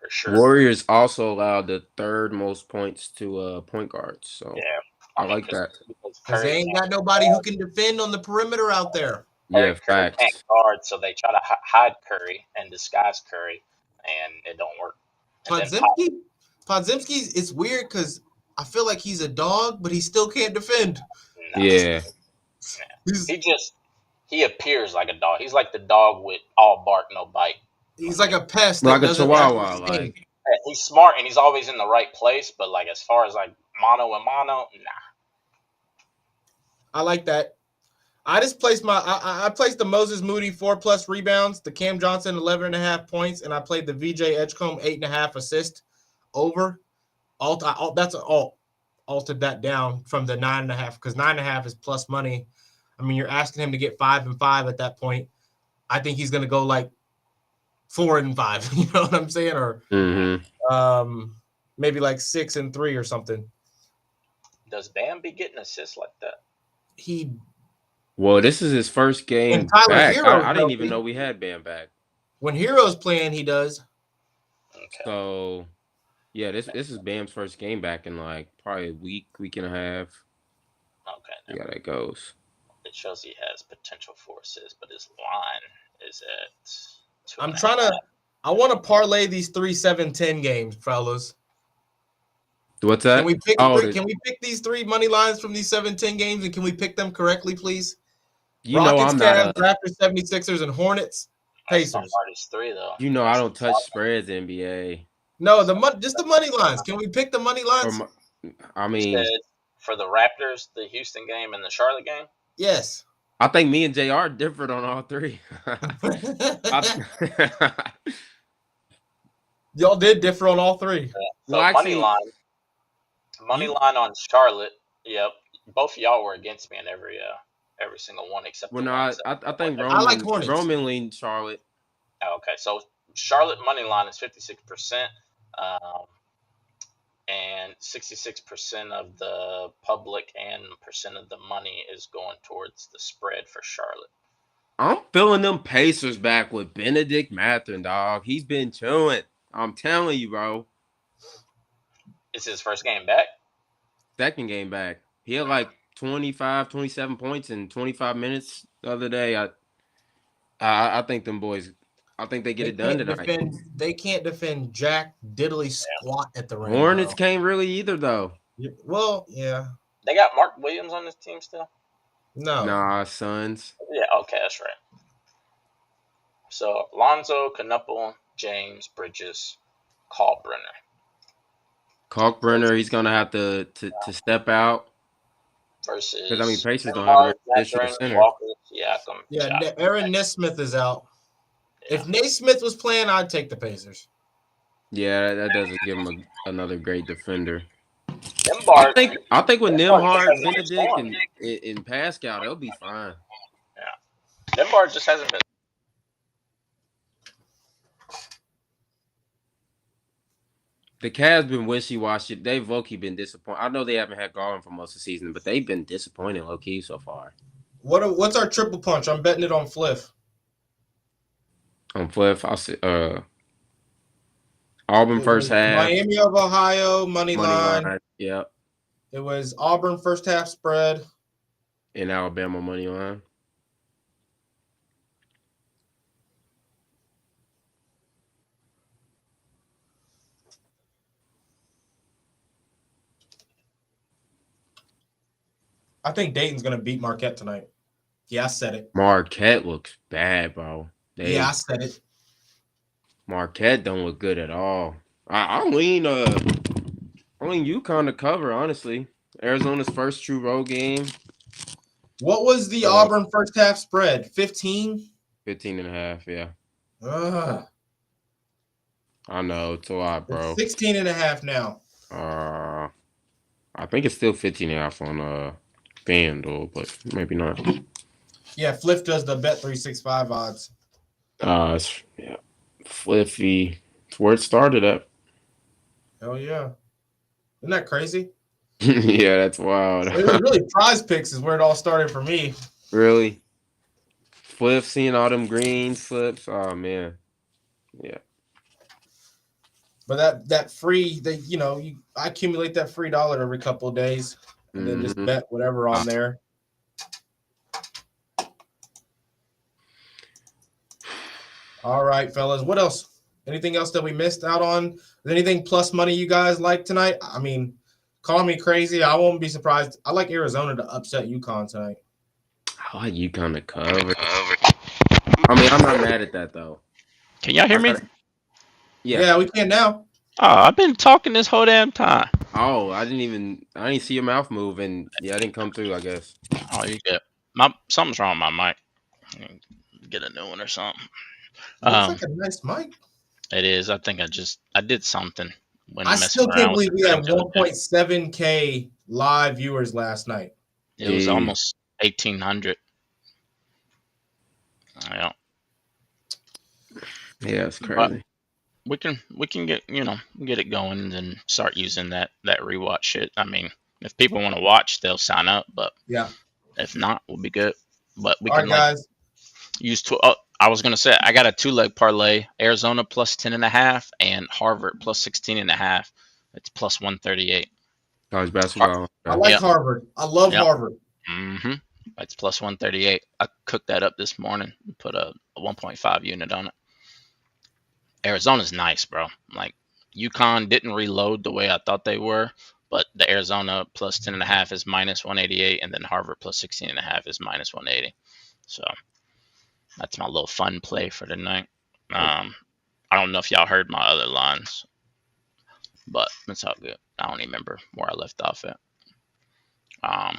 For sure. Warriors also allowed the 3rd most points to point guards. So yeah, I like that. Because they ain't got nobody who can defend on the perimeter out there. Yeah, facts. Can't guard, so they try to hide Curry and disguise Curry, and it don't work. Podziemski, it's weird because I feel like he's a dog, but he still can't defend. Yeah. He appears like a dog. He's like the dog with all bark, no bite. He's like a pest. Like a chihuahua. Like he's smart and he's always in the right place, but like as far as like mano a mano, nah. I like that. I just placed I placed the Moses Moody 4 plus rebounds, the Cam Johnson 11.5 points, and I played the VJ Edgecombe 8.5 assist over. That's all altered that down from the 9.5 because 9.5 is plus money. I mean, you're asking him to get 5 and 5 at that point. I think he's gonna go like 4 and 5. You know what I'm saying? Or maybe like 6 and 3 or something. Does Bam be getting assists like that? Well, this is his first game back. I didn't even know we had Bam back. When Hero's playing, he does. Okay. So, yeah, this is Bam's first game back in like probably a week and a half. Okay. Yeah, that goes. It shows he has potential for assists, but his line is at 2.5. I want to parlay these 3 7-10 games, fellas. What's that? Can we pick these 3 money lines from these 7-10 games, and can we pick them correctly, please? Rockets, Cavs, Raptors, 76ers, and Hornets, Pacers. Hardest 3 though. You know I don't touch spreads, NBA. No, just the money lines. Can we pick the money lines? I mean, for the Raptors, the Houston game, and the Charlotte game. Yes. I think me and JR are different on all 3. Y'all did differ on all 3. So money line on Charlotte. Yep, both of y'all were against me in every single one except. Well, no, I think Roman leaned Charlotte. Okay, so Charlotte money line is 56%, and 66% of the public and percent of the money is going towards the spread for Charlotte. I'm feeling them Pacers back with Benedict Mathurin, dog. He's been chewing. I'm telling you, bro. It's his first game back? Second game back. He had like 25, 27 points in 25 minutes the other day. I think them boys, I think they get it done tonight. They can't defend jack diddly squat at the rim. Hornets can't really either, though. Well, yeah. They got Mark Williams on this team still? No. Nah, Suns. Yeah, okay, that's right. So, Lonzo, Knuppel, James, Bridges, Kalkbrenner. Kalkbrenner, he's going to have to step out. Versus because, I mean, Pacers don't have an additional center. Walker, Siakam. Yeah, Shot. Aaron Nesmith is out. Yeah. If Naismith was playing, I'd take the Pacers. Yeah, that doesn't give him another great defender. Nembhard, I think with Nembhard Nembhard, hasn't Benedict, performed. and Pascal, they'll be fine. Yeah. Nembhard just hasn't been. The Cavs been wishy-washy. They've low-key been disappointed. I know they haven't had Garland for most of the season, but they've been disappointing low-key so far. What's our triple punch? I'm betting it on Fliff. On Fliff, I'll say Auburn first half. Miami of Ohio, money line. Yep. It was Auburn first half spread. And Alabama money line. I think Dayton's going to beat Marquette tonight. Yeah, I said it. Marquette looks bad, bro. I said it. Marquette don't look good at all. I lean UConn to cover, honestly. Arizona's first true road game. What was the Auburn first half spread? 15? 15.5, yeah. I know, it's a lot, bro. It's 16.5 now. I think it's still 15.5 on FanDuel, but maybe not. Yeah, Fliff does the Bet365 odds. Yeah. Fliffy. It's where it started at. Hell yeah. Isn't that crazy? Yeah, that's wild. It was really Prize Picks is where it all started for me. Really? Fliff, seeing all them greens, flips. Oh, man. Yeah. But that free, I accumulate that free $1 every couple of days and then just bet whatever on there. All right, fellas. What else? Anything else that we missed out on? Is anything plus money you guys like tonight? I mean, call me crazy. I won't be surprised. I like Arizona to upset UConn tonight. I like UConn to cover. I mean, I'm not mad at that, though. Can y'all hear me? Yeah, we can now. Oh, I've been talking this whole damn time. Oh, I didn't see your mouth move, and I didn't come through, I guess. Oh, you get something's wrong with my mic. Get a new one or something. Looks like a nice mic. It is. I think I did something when I still can't believe we had 1.7K live viewers last night. It was almost 1,800. Yeah. Yeah, it's crazy. We can get get it going and then start using that rewatch shit. I mean, if people want to watch, they'll sign up. But yeah, if not, we'll be good. But we all can right, guys. Use I was gonna say I got a 2-leg parlay: Arizona plus 10.5 and Harvard plus 16.5. It's plus 138. College basketball. I like Harvard. I love Harvard. It's plus 138. I cooked that up this morning and put a 1.5 unit on it. Arizona's nice, bro. Like UConn didn't reload the way I thought they were, but the Arizona plus 10.5 is minus 188, and then Harvard plus 16.5 is minus 180. So that's my little fun play for tonight. I don't know if y'all heard my other lines, but it's all good. I don't even remember where I left off at. I'm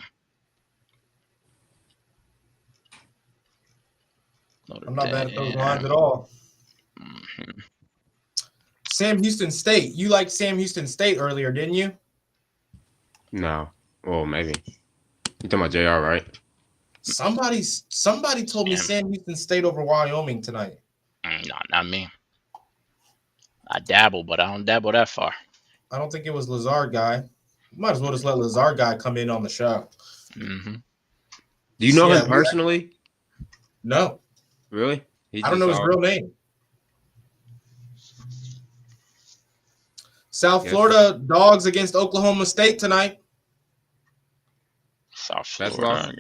not bad at those lines at all. Sam Houston State. You liked Sam Houston State earlier, didn't you? No. Well, maybe. You talking about JR, right? Somebody told me Sam Houston State over Wyoming tonight. No, not me. I dabble, but I don't dabble that far. I don't think it was Lazard guy. Might as well just let Lazard guy come in on the show. Mm-hmm. Do you know him personally? No. Really? I don't know his real name. South Florida Dogs against Oklahoma State tonight. South Florida.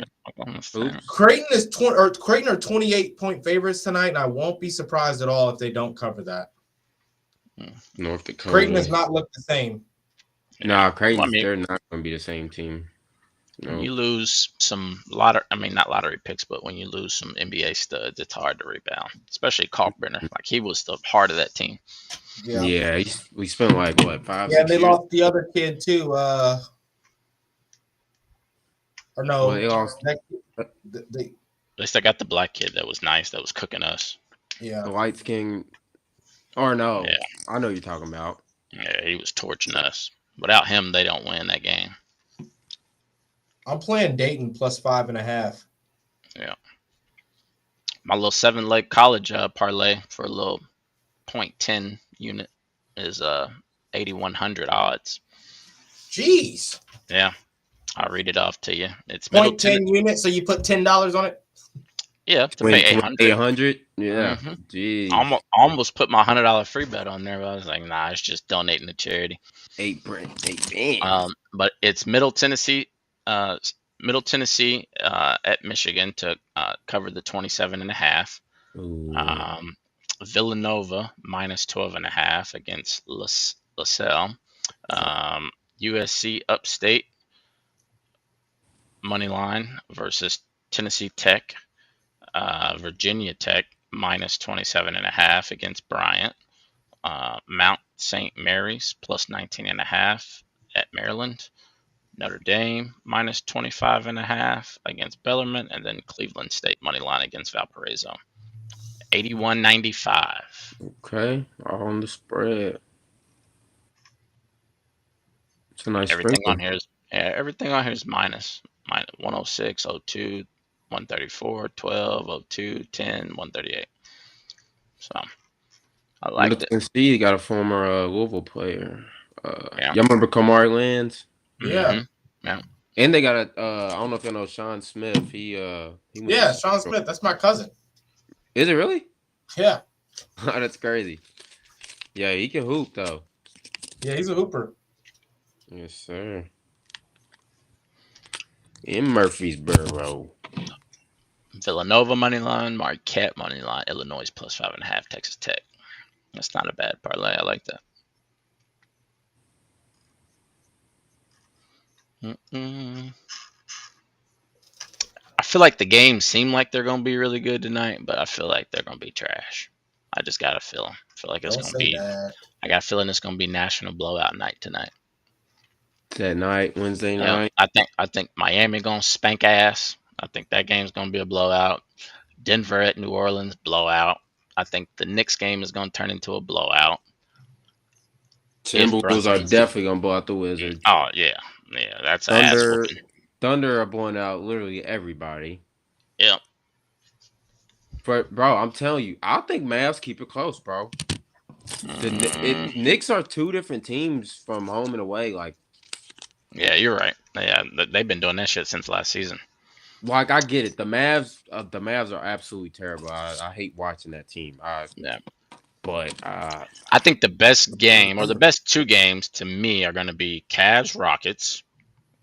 Creighton are 28-point favorites tonight, and I won't be surprised at all if they don't cover that. North Dakota. Creighton has not looked the same. No, Creighton, they're not going to be the same team. No. When you lose some not lottery picks, but when you lose some NBA studs, it's hard to rebound, especially Kalkbrenner. Like, he was the heart of that team. Yeah, we spent like, what, 5 Yeah, they lost the other kid, too. Or no. Well, they lost. They least I got the black kid that was nice, that was cooking us. Yeah. The light skin, or no? Yeah. I know what you're talking about. Yeah, he was torching us. Without him, they don't win that game. I'm playing Dayton plus 5.5. Yeah. My little 7-leg college parlay for a little 0.10 unit is 8,100 odds. Jeez. Yeah. I'll read it off to you. It's Middle 0.10 unit, so you put $10 on it? Yeah, to pay 800. 800? Yeah. Mhm. Jeez. Almost put my $100 free bet on there, but I was like, nah, it's just donating to charity. 8 bands. But it's Middle Tennessee at Michigan to cover the 27.5. Villanova minus 12.5 against LaSalle. USC Upstate money line versus Tennessee Tech. Virginia Tech minus 27.5 against Bryant. Mount St. Mary's plus 19.5 at Maryland. Notre Dame minus 25.5 against Bellarmine, and then Cleveland State money line against Valparaiso. 81.95. Okay, all on the spread. It's a nice Everything sprinkle. on here is minus 106, 02, 134, 12, 02, 10, 138. So I liked it. Tennessee got a former Louisville player. Yeah. Y'all remember Kamari Lands? Yeah. Mhm. Yeah. And they got I don't know if y'all know Sean Smith. He went Yeah, Sean Smith. That's my cousin. Is it really? Yeah. That's crazy. Yeah, he can hoop though. Yeah, he's a hooper. Yes, sir. In Murfreesboro. Villanova money line, Marquette money line, Illinois plus 5.5, Texas Tech. That's not a bad parlay. I like that. I feel like the games seem like they're going to be really good tonight, but I feel like they're going to be trash. I just got a feeling. I feel like it's going to be. I got a feeling it's going to be national blowout night tonight. That night, Wednesday night. I think Miami going to spank ass. I think that game's going to be a blowout. Denver at New Orleans, blowout. I think the Knicks game is going to turn into a blowout. Timberwolves are definitely going to blow out the Wizards. Oh, yeah. Yeah, that's ass whooping. Thunder are blowing out literally everybody. Yeah. But, bro, I'm telling you, I think Mavs keep it close, bro. Knicks are two different teams from home and away. Like, yeah, you're right. Yeah, they've been doing that shit since last season. Like, I get it. The Mavs are absolutely terrible. I hate watching that team. Yeah. But I think the best game or the best two games to me are going to be Cavs Rockets,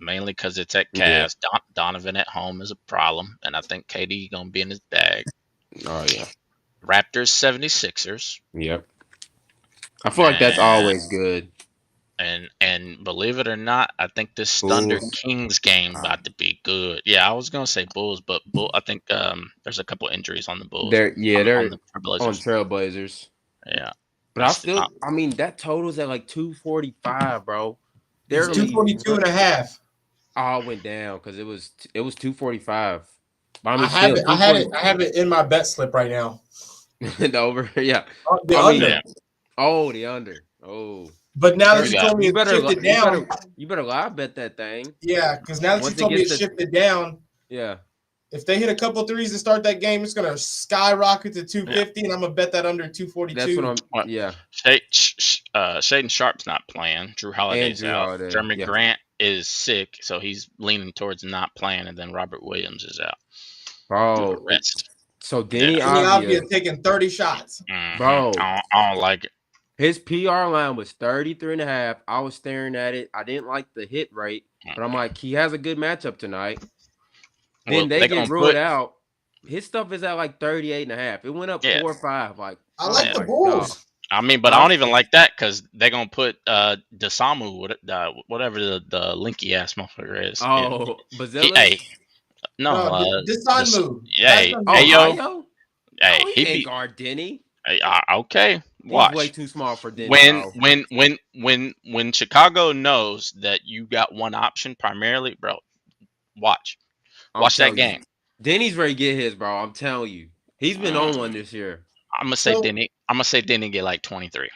mainly because it's at Cavs. Yeah. Donovan at home is a problem, and I think KD going to be in his bag. Oh yeah. Raptors 76ers. Yep. I feel like that's always good. And believe it or not, I think this Thunder Kings game about to be good. Yeah, I was gonna say Bulls, but I think there's a couple injuries on the Bulls. They're on Trailblazers. Yeah, but I mean, that totals at like 245, bro. It's 242.5. Oh, it went down because it was 245. I have it in my bet slip right now. The over, yeah. The under. The under. Oh. But now that you told me it's shifted down, you better live bet that thing. Yeah, because now that you told me it's shifted down, yeah. If they hit a couple threes to start that game, it's gonna skyrocket to 250, and I'm gonna bet that under 242. That's what I'm. Yeah. Shaden Sharp's not playing. Drew Holiday's out. Jeremy Grant is sick, so he's leaning towards not playing, and then Robert Williams is out. Bro, rest. So Denny Avdia taking 30 shots. Mm-hmm. Bro, I don't like it. His PR line was 33.5. I was staring at it. I didn't like the hit rate, but I'm like, he has a good matchup tonight. Then they get ruled out. His stuff is at like 38.5. It went up 4 or 5. Like, I like the Bulls. I mean, but I don't even like that because they're gonna put Desamu, whatever the linky ass motherfucker is. Oh, Bazilla? Desamu. He ain't guard Denny. Okay, watch. He's way too small for Denny. When Chicago knows that you got one option primarily, bro, watch that game. Denny's ready to get his, bro. I'm telling you. He's been on one this year. I'm gonna say Denny. I'm gonna say Denny get like 23.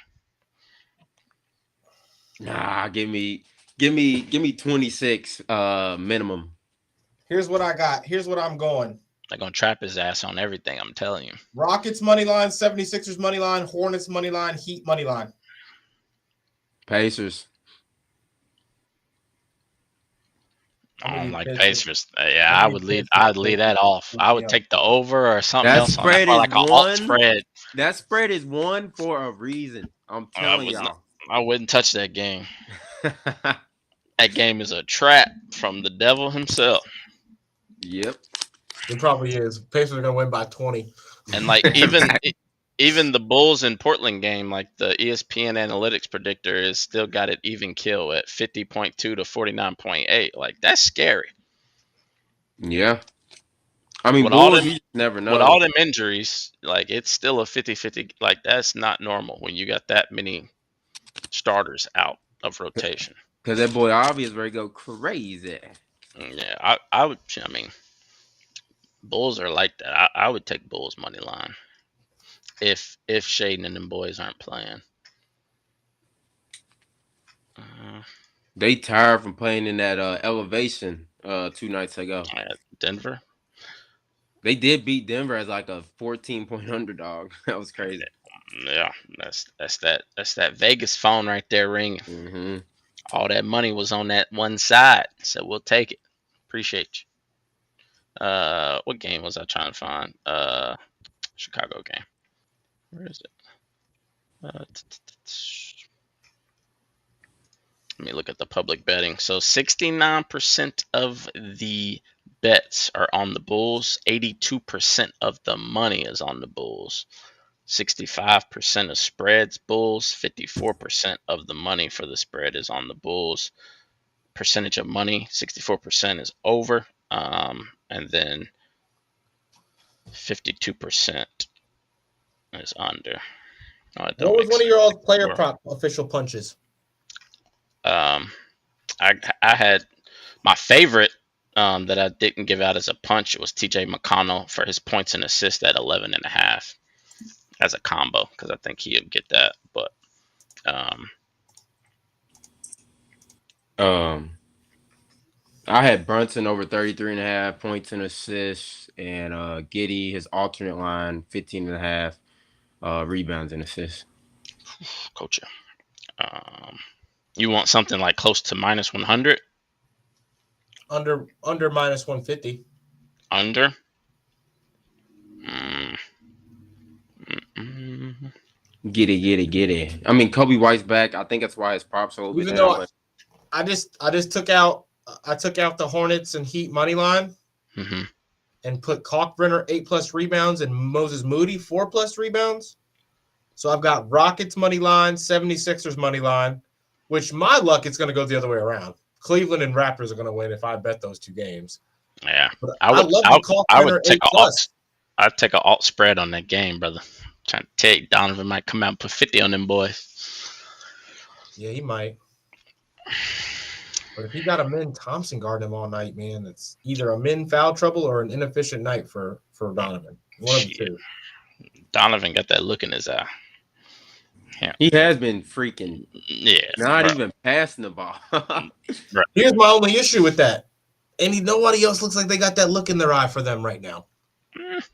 Nah, give me 26 minimum. Here's what I got. Here's what I'm going. They're gonna trap his ass on everything. I'm telling you. Rockets money line, 76ers money line, Hornets money line, Heat money line. Pacers. I don't like Pacers. Pacers. Yeah, I need I'd leave that off. I would Yeah. take the over or something That else on that. spread Or is like an alt one. spread. That spread is one for a reason. I'm telling y'all. I wouldn't touch that game. That game is a trap from the devil himself. Yep. It probably is. Pacers are gonna win by 20. And like even the Bulls in Portland game, like the ESPN analytics predictor is still got it even kill at 50.2 to 49.8. Like that's scary. Yeah. I mean, With Bulls, you just never know. With all them injuries, like it's still a 50-50. Like that's not normal when you got that many starters out of rotation. Because that boy obvious ready to go crazy. Yeah, I would. I mean, Bulls are like that. I would take Bulls money line if Shaden and them boys aren't playing. They tired from playing in that elevation 2 nights ago. Denver. They did beat Denver as like a 14-point underdog. That was crazy. Yeah, that's that Vegas phone right there ringing. Mm-hmm. All that money was on that one side, so we'll take it. Appreciate you. What game was I trying to find? Chicago game. Where is it? Let me look at the public betting. So 69% of the bets are on the Bulls. 82% of the money is on the Bulls. 65% of spreads Bulls. 54% of the money for the spread is on the Bulls. Percentage of money, 64% is over. And then 52% is under. What was one of your old player prop official punches? I had my favorite that I didn't give out as a punch. It was TJ McConnell for his points and assists at 11.5 as a combo because I think he'll get that. But I had Brunson over 33.5 points and assists, and Giddey his alternate line 15.5 rebounds and assists. Coach, you want something like close to minus 100? Under minus 150. Under? Get it. I mean, Kobe White's back. I think that's why his props are a little bit down. I just took out the Hornets and Heat money line and put Kalkbrenner 8+ rebounds and Moses Moody 4+ rebounds. So I've got Rockets money line, 76ers money line, which my luck it's going to go the other way around. Cleveland and Raptors are going to win if I bet those two games. Yeah, I would take an alt spread on that game, brother. Trying to take Donovan might come out and put 50 on them boys. Yeah, he might. But if he got a Min Thompson guarding him all night, man, it's either a Min foul trouble or an inefficient night for Donovan. One of the two. Donovan got that look in his eye. Yeah. He has been freaking even passing the ball. Right. Here's my only issue with that. And nobody else looks like they got that look in their eye for them right now.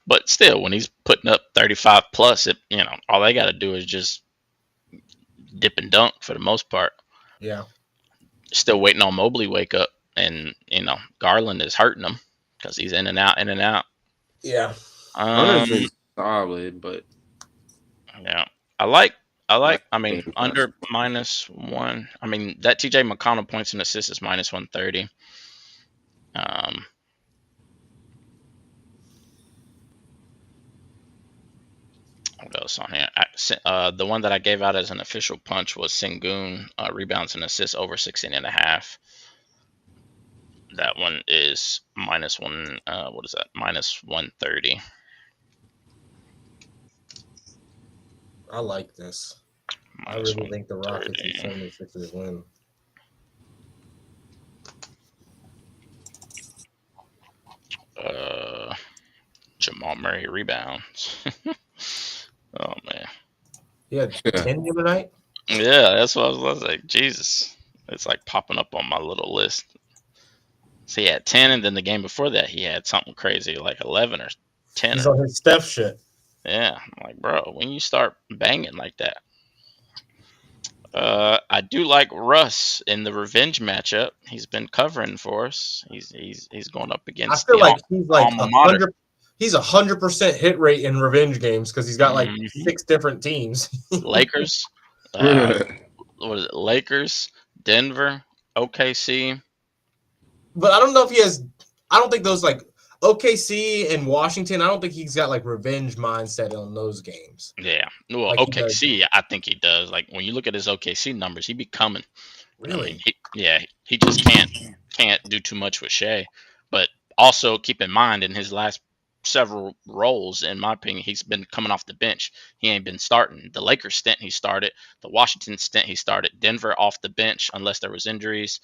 But still, when he's putting up 35 plus, all they got to do is just dip and dunk for the most part. Yeah. Still waiting on Mobley wake up, and Garland is hurting him because he's in and out. Yeah. Solid, but yeah, I like. I mean, under minus 1. I mean, that TJ McConnell points and assists is minus 130. What else on here? The one that I gave out as an official punch was Sengun rebounds and assists over 16.5. That one is minus 1. What is that? Minus 130. I like this. I really think the Rockets and 76ers win. Jamal Murray rebounds. Oh man. He had Yeah. 10 the other night. Yeah, that's what I was like. Jesus, it's like popping up on my little list. So he had 10, and then the game before that he had something crazy like 11 or 10. He's on his Steph shit. Yeah, I'm like, bro, when you start banging like that. I do like Russ in the revenge matchup. He's been covering for us. He's going up I against feel the like he's like alma mater. 100. He's 100% hit rate in revenge games because he's got like Mhm. 6 different teams. Lakers. What is it? Lakers, Denver, OKC. But I don't know if he has. I don't think those like OKC and Washington. I don't think he's got like revenge mindset on those games. Yeah. Well, Like he does. OKC, I think he does. Like when you look at his OKC numbers, he be coming. I Really? mean, he just can't do too much with Shea. But also keep in mind, in his last several roles, in my opinion, he's been coming off the bench. He ain't been starting. The Lakers stint he started. The Washington stint he started. Denver off the bench unless there was injuries.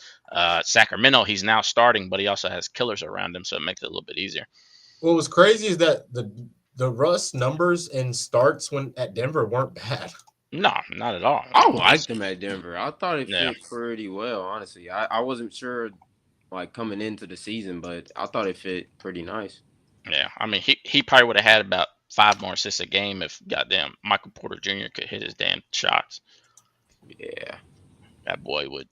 Sacramento he's now starting, but he also has killers around him, so it makes it a little bit easier. What was crazy is that the Russ numbers and starts when at Denver weren't bad. No, not at all. I liked him at Denver. I thought it Yeah. fit pretty well, honestly. I wasn't sure like coming into the season, but I thought it fit pretty nice. Yeah, I mean, he probably would have had about 5 more assists a game if goddamn Michael Porter Jr. could hit his damn shots. Yeah. That boy would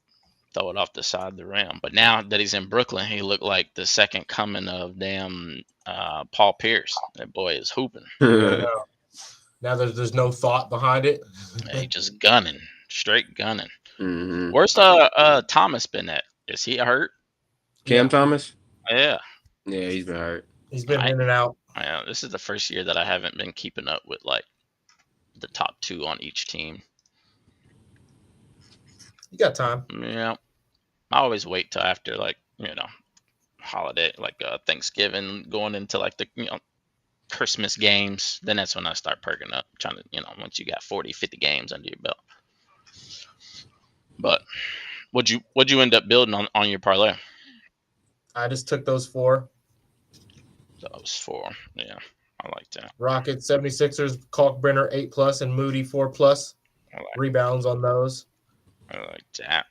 throw it off the side of the rim. But now that he's in Brooklyn, he looked like the second coming of damn Paul Pierce. That boy is hooping. Now there's no thought behind it. Yeah, he just gunning, straight gunning. Mhm. Where's Thomas been at? Is he hurt? Cam Thomas? Yeah. Yeah, he's been hurt. He's been in and out. Yeah, this is the first year that I haven't been keeping up with like the top 2 on each team. You got time. Yeah, I always wait till after like holiday, like Thanksgiving, going into like the Christmas games. Then that's when I start perking up, trying to once you got 40, 50 games under your belt. But what'd you end up building on your parlay? I just took those 4. That was 4. Yeah, I like that. Rockets, 76ers, Kalkbrenner 8+, and Moody 4+. I like, Rebounds on those. I like that.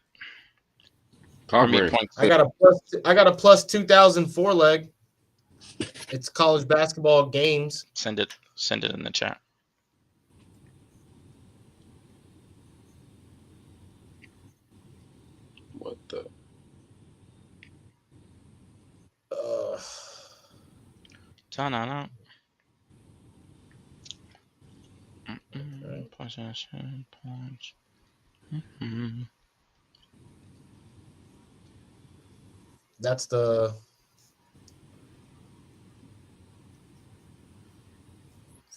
Cochran. I got a plus 2,000 4-leg. It's college basketball games. Send it in the chat. What the? Ta-na-na. Possession points. That's the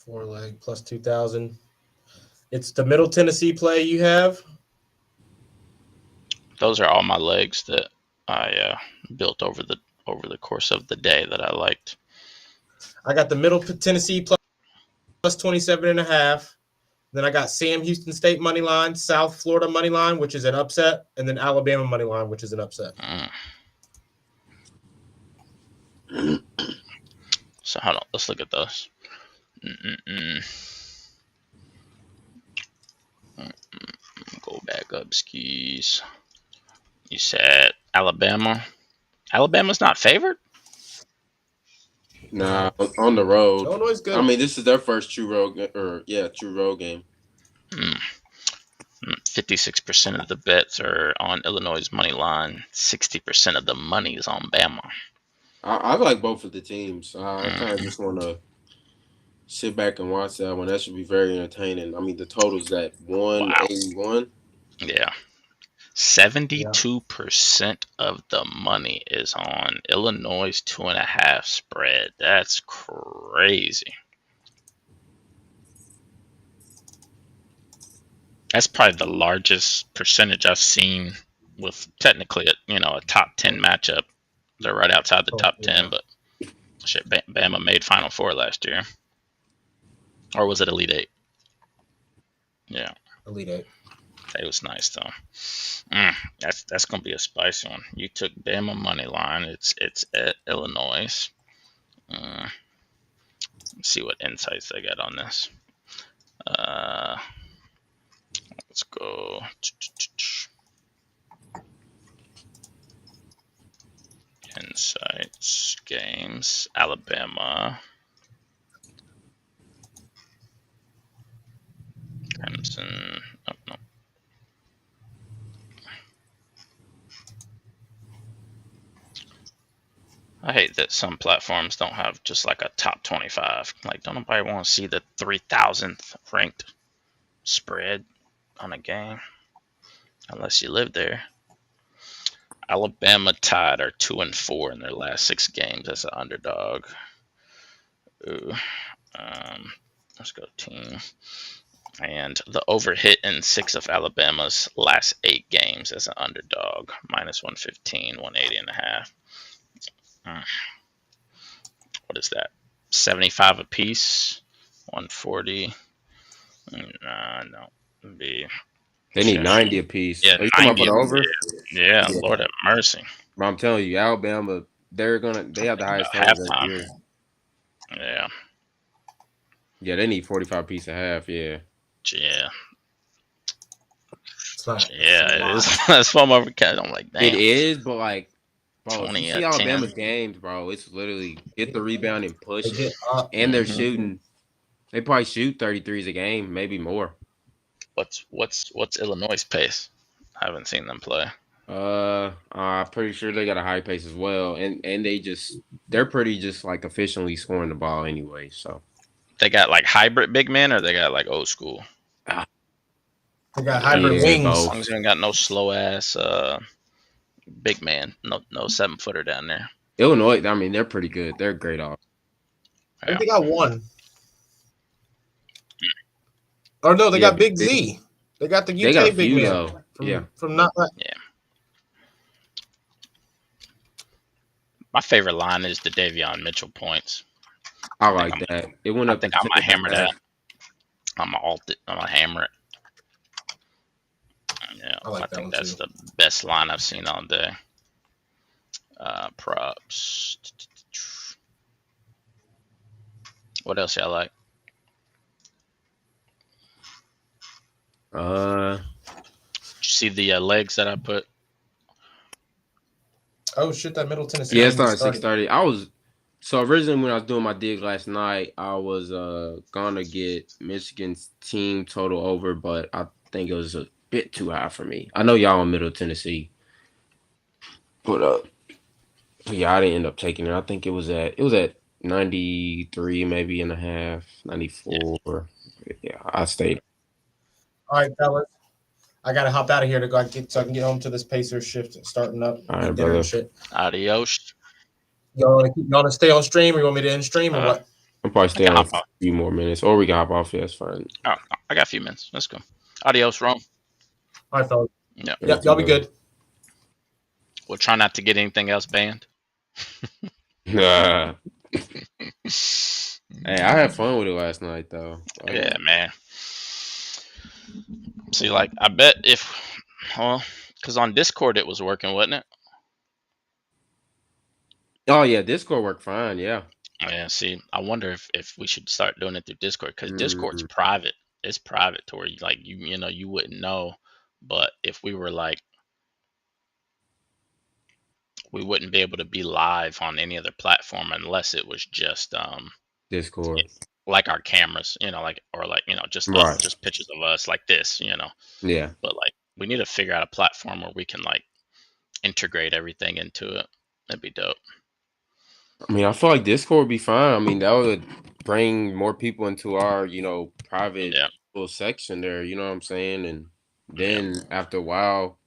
4-leg plus 2,000. It's the Middle Tennessee play you have. Those are all my legs that I built over the course of the day that I liked. I got the Middle Tennessee plus 27.5. Then I got Sam Houston State money line, South Florida money line, which is an upset, and then Alabama money line, which is an upset. So hold on, let's look at those. Go back up, skis. You said Alabama. Alabama's not favored? Nah, on the road. Illinois is good. I mean, this is their first true road game. 56% of the bets are on Illinois' money line. 60% of the money is on Bama. I like both of the teams. I kind of just want to sit back and watch that one. That should be very entertaining. I mean, the total's at 181. Yeah. 72% of the money is on Illinois' 2.5 spread. That's crazy. That's probably the largest percentage I've seen with technically a top 10 matchup. They're right outside the top 10, but shit, Bama made Final Four last year. Or was it Elite 8? Yeah. Elite 8. It was nice though. That's gonna be a spicy one. You took Bama money line. It's at Illinois. see what insights they got on this. Let's go. Insights, games, Alabama. Clemson. Oh, no. I hate that some platforms don't have just like a top 25. Like, don't nobody want to see the 3,000th ranked spread on a game unless you live there. Alabama Tide are 2-4 in their last 6 games as an underdog. Ooh. Let's go team. And the over hit in 6 of Alabama's last 8 games as an underdog. Minus 115, 180.5. What is that? 75 apiece. 140. No. They need 90 apiece. Yeah, Are you talking about the over? Yeah, Lord have mercy. But I'm telling you, Alabama, they have the highest totals that year. Yeah. Yeah, they need 45 piece a half. Yeah. Yeah. It is. That's what I'm like, damn. It is, but like, bro, 20 you see Alabama's games, bro. It's literally get the rebound and push, and they're shooting. They probably shoot 33s a game, maybe more. What's Illinois' pace? I haven't seen them play. I'm pretty sure they got a high pace as well, and they're pretty just like efficiently scoring the ball anyway. So they got like hybrid big men, or they got like old school. They got hybrid wings. As long as they ain't got no slow ass big man, no 7-footer down there. Illinois, I mean, they're pretty good. They're great off. I think they got one. Or no, they got Big Z. They got the UK big man. From not. Yeah. My favorite line is the Davion Mitchell points. I like that. It went up. I think I'm gonna hammer that. I'm gonna alt it. I'm gonna hammer it. Yeah, I think that's the best line I've seen all day. Props. What else y'all like? Did you see the legs that I put? Oh shit! That Middle Tennessee. Yeah, it started at 6:30. So originally when I was doing my dig last night, I was gonna get Michigan's team total over, but I think it was a bit too high for me. I know y'all in Middle Tennessee, but yeah, I didn't end up taking it. I think it was at 93, maybe and a half, 94. Yeah, I stayed. All right, fellas. I gotta hop out of here to go so I can get home to this Pacers shift starting up. All right, brother. Shit. Adios. Y'all wanna stay on stream, or you want me to end stream, or what? I'll probably stay on a few more minutes, or we can hop off. Yeah, that's fine. Oh, I got a few minutes. Let's go. Adios, Rome. All right, fellas. Yeah, y'all be good. We'll try not to get anything else banned. Hey, I had fun with it last night, though. Yeah, man. See, like, I bet because on Discord it was working, wasn't it? Oh yeah, Discord worked fine. Yeah. Yeah. See, I wonder if we should start doing it through Discord, because Discord's private. It's private to where you wouldn't know. But if we were like, we wouldn't be able to be live on any other platform unless it was just Discord, like our cameras, just just pictures of us like this, Yeah. But like, we need to figure out a platform where we can like integrate everything into it. That'd be dope. I mean, I feel like Discord would be fine. I mean, that would bring more people into our, private little section there. You know what I'm saying? And then after a while,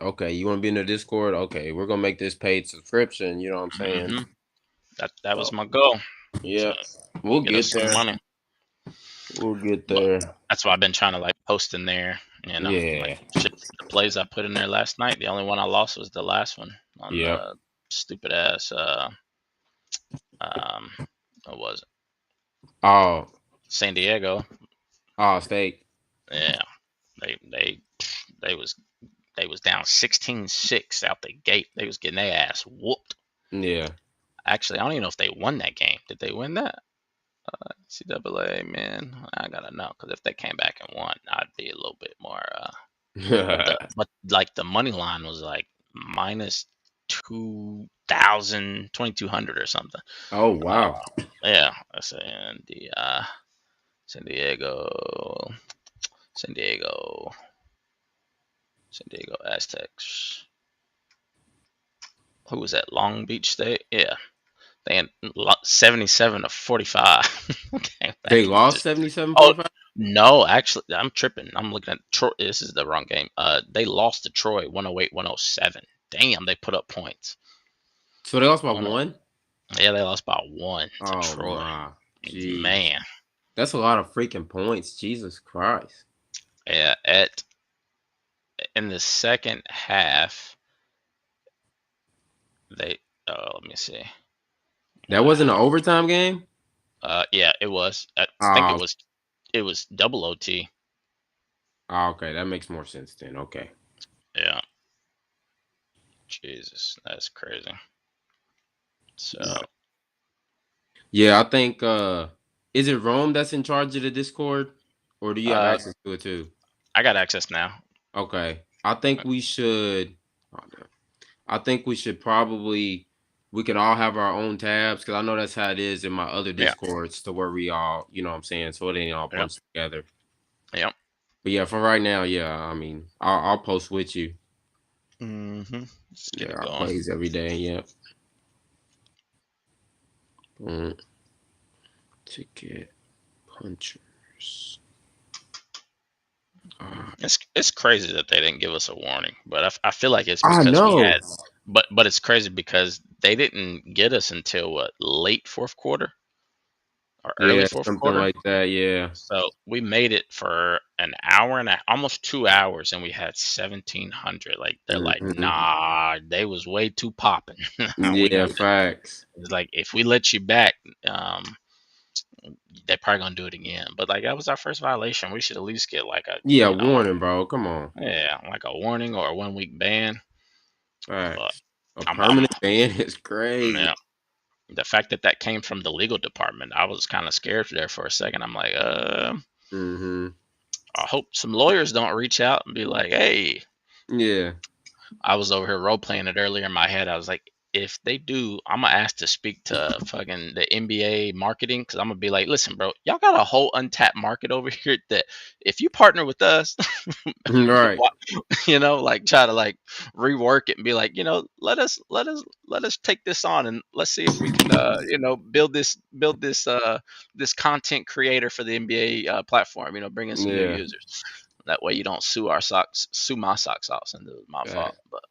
okay, you want to be in the Discord? Okay, we're gonna make this paid subscription. You know what I'm saying? Mm-hmm. That was my goal. Yeah, we'll get there. Some money. We'll get there. But that's why I've been trying to like post in there. Yeah. Like, the plays I put in there last night, the only one I lost was the last one on the stupid ass. What was it? Oh, San Diego. Oh, State. Yeah, they was down 16-6 out the gate. They was getting their ass whooped. Yeah. Actually, I don't even know if they won that game. Did they win that? NCAA, man, I gotta know because if they came back and won, I'd be a little bit more. But like the money line was like minus 2,000, 2,200 or something. Oh wow. Yeah, that's in the San Diego, San Diego, San Diego Aztecs. Who was that? Long Beach State. Yeah, they had 77-45. Came back They and lost just 77-45? no, actually, I'm tripping. I'm looking at Troy. This is the wrong game. They lost to Troy 108-107. Damn, they put up points. So they lost by One, one? yeah, they lost by 1 to Oh Troy. my. Jeez. Man, That's a lot of freaking points. Jesus Christ. yeah. In the second half, they. Let me see. That wasn't an overtime game? Yeah, it was. I think Oh, it was double OT. okay. That makes more sense then. Okay. Yeah. Jesus, that's crazy. So Yeah, I think is it Rome that's in charge of the Discord? Or do you have uh access to it too? I got access now. Okay. I think we should I think we should probably we could all have our own tabs because I know that's how it is in my other Yeah. Discords to where we all, you know what I'm saying, so it ain't all Yep. bunched together. Yep. But yeah, for right now, yeah, I mean, I'll post with you. Mm-hmm. Let's get Yeah, it I going. plays every day. Yeah. Ticket punchers. It's crazy that they didn't give us a warning, but I feel like it's I because we know. had. But it's crazy because they didn't get us until what, late fourth quarter or early Yeah, fourth something quarter. like that. Yeah. So we made it for an hour and almost 2 hours, and we had 1,700. Like they're like, Mhm. nah, they was way too popping. We Yeah, need to. facts. It's like if we let you back, they're probably gonna do it again. But like that was our first violation. We should at least get like a Yeah, warning, bro. Come on. yeah, like a warning or a 1 week ban. But Facts. A I'm permanent ban is crazy. yeah. The fact that that came from the legal department, I was kind of scared there for a second. I'm like, Mm-hmm. I hope some lawyers don't reach out and be like, hey, Yeah. I was over here role playing it earlier in my head. I was like, if they do, I'm gonna ask to speak to fucking the NBA marketing because I'm gonna be like, listen, bro, y'all got a whole untapped market over here that if you partner with us, Right. like try to like rework it and be like, let us take this on and let's see if we can, build this content creator for the NBA platform. Bring in some new Yeah. users. That way you don't sue my socks off, and it was my fault. But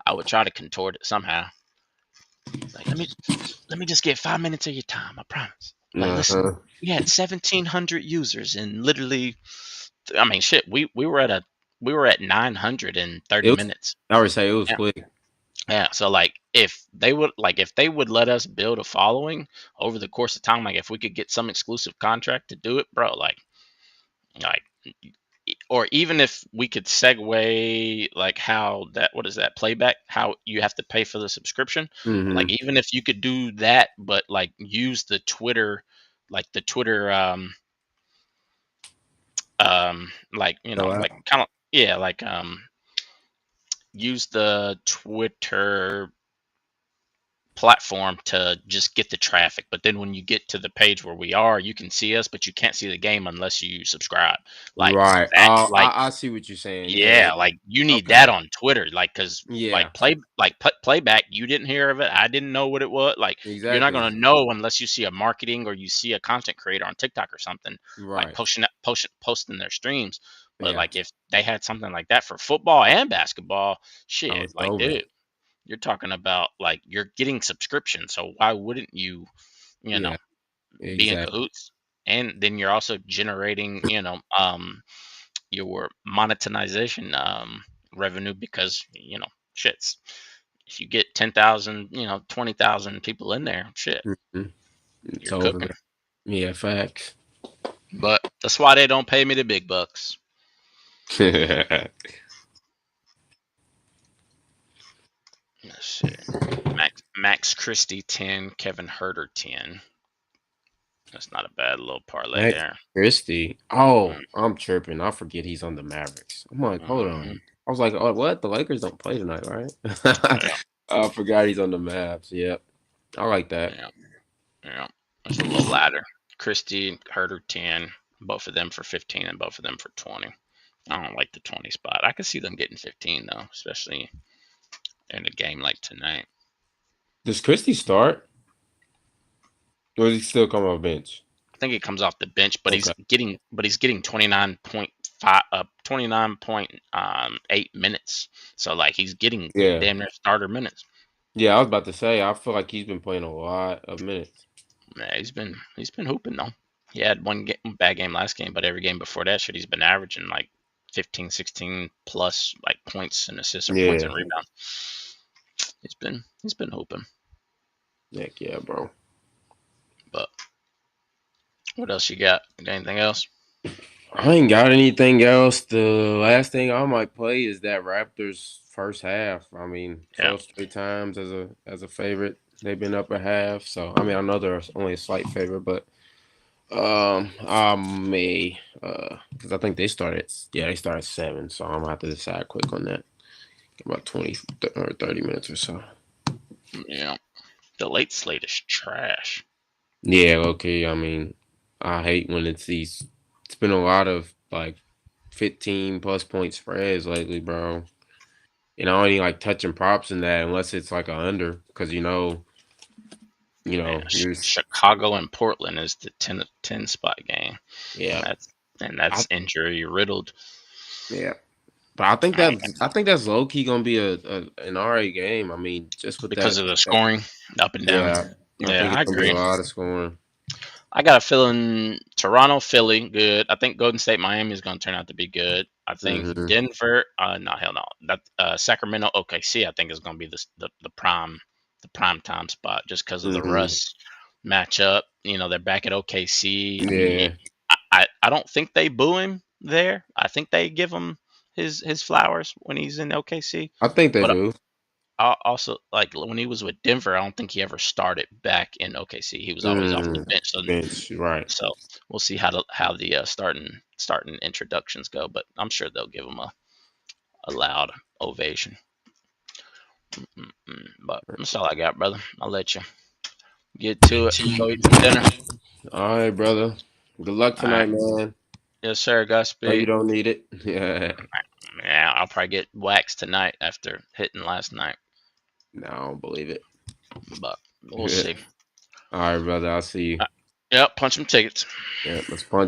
I would try to contort it somehow. Like let me just get 5 minutes of your time. I promise. Like listen, Uh-huh. we had 1,700 users and literally, I mean, shit, we were at 930 It was, minutes. I would say it was Yeah, quick. yeah. So like if they would let us build a following over the course of time, like if we could get some exclusive contract to do it, bro, like or even if we could segue like how that what is that playback how you have to pay for the subscription, Mm-hmm. like even if you could do that but like use the Twitter, like the Twitter like So like kind of yeah like use the Twitter platform to just get the traffic, but then when you get to the page where we are, you can see us but you can't see the game unless you subscribe, like right. that, like I see what you're saying. Yeah. yeah, like you need Okay. that on Twitter, like because Yeah. playback, you didn't hear of it, I didn't know what it was. Like you're not Exactly. gonna know unless you see a marketing or you see a content creator on TikTok or something, like Right. posting their streams. But Yeah. like if they had something like that for football and basketball, Oh, shit, it's like over. dude, you're talking about like you're getting subscription, so why wouldn't you, you know, Yeah. be in Exactly. cahoots? And then you're also generating, your monetization revenue because shits, if you get 10,000, 20,000 people in there, shit, Mhm. It's you're over. cooking. Yeah, facts. But that's why they don't pay me the big bucks. Let's see. Max Christie 10, Kevin Herter 10. That's not a bad little parlay Max there. Christie. Oh, I'm tripping. I forget he's on the Mavericks. I'm like, hold Mm-hmm. on. I was like, oh, what? The Lakers don't play tonight, right? Yeah, I forgot he's on the Mavs. Yep. I like that. yeah, yeah. There's a little ladder. Christie, Herter 10, both of them for 15 and both of them for 20. I don't like the 20 spot. I could see them getting 15 though, especially in a game like tonight. Does Christie start? Or does he still come off bench? I think he comes off the bench, but Okay. he's getting 29.5 29.8 minutes. So like he's getting Yeah. damn near starter minutes. Yeah, I was about to say, I feel like he's been playing a lot of minutes. Yeah, he's been hooping though. He had one bad game last game, but every game before that shit he's been averaging like 15, 16 plus like points and assists or points Yeah. and rebounds. He's been hooping. Heck yeah, bro. But what else you got? Anything else? I ain't got anything else. The last thing I might play is that Raptors first half. I mean, 12 straight times as a favorite. They've been up a half. So I mean, I know they're only a slight favorite, but I may because I think they started 7, so I'm gonna have to decide quick on that. About 20 or 30 minutes or so. Yeah. The late slate is trash. Yeah, okay. I mean, I hate when it's been a lot of like 15 plus point spreads lately, bro. And I only like touching props in that unless it's like a under, because Man, you're Chicago and Portland is the 10 spot game. yeah, That's injury riddled. yeah. But I think that's low key gonna be an RA game. I mean, just with Because that, of the scoring up and down. yeah. I Yeah, think I it's gonna be agree. a lot of scoring. I got a feeling Toronto, Philly, good. I think Golden State, Miami is going to turn out to be good. I think Mm-hmm. Denver, no, hell no. That Sacramento, OKC, I think is going to be the prime time spot just because of the Mm-hmm. Russ matchup. You know, they're back at OKC. I mean, Yeah, I don't think they boo him there. I think they give him his flowers when he's in OKC. I think they But do. also, like when he was with Denver, I don't think he ever started back in OKC. He was always off the bench. So, Bench, right? so we'll see how the starting introductions go. But I'm sure they'll give him a loud ovation. But that's all I got, brother. I'll let you get to it. Go eat some dinner. All right, brother. Good luck All right. tonight, man. Yes, sir. No, you Godspeed. don't need it. Yeah. Yeah, I'll probably get waxed tonight after hitting last night. No, I don't believe it. But we'll see. All right, brother. I'll see you. Yep, punch some tickets. Yeah, let's punch.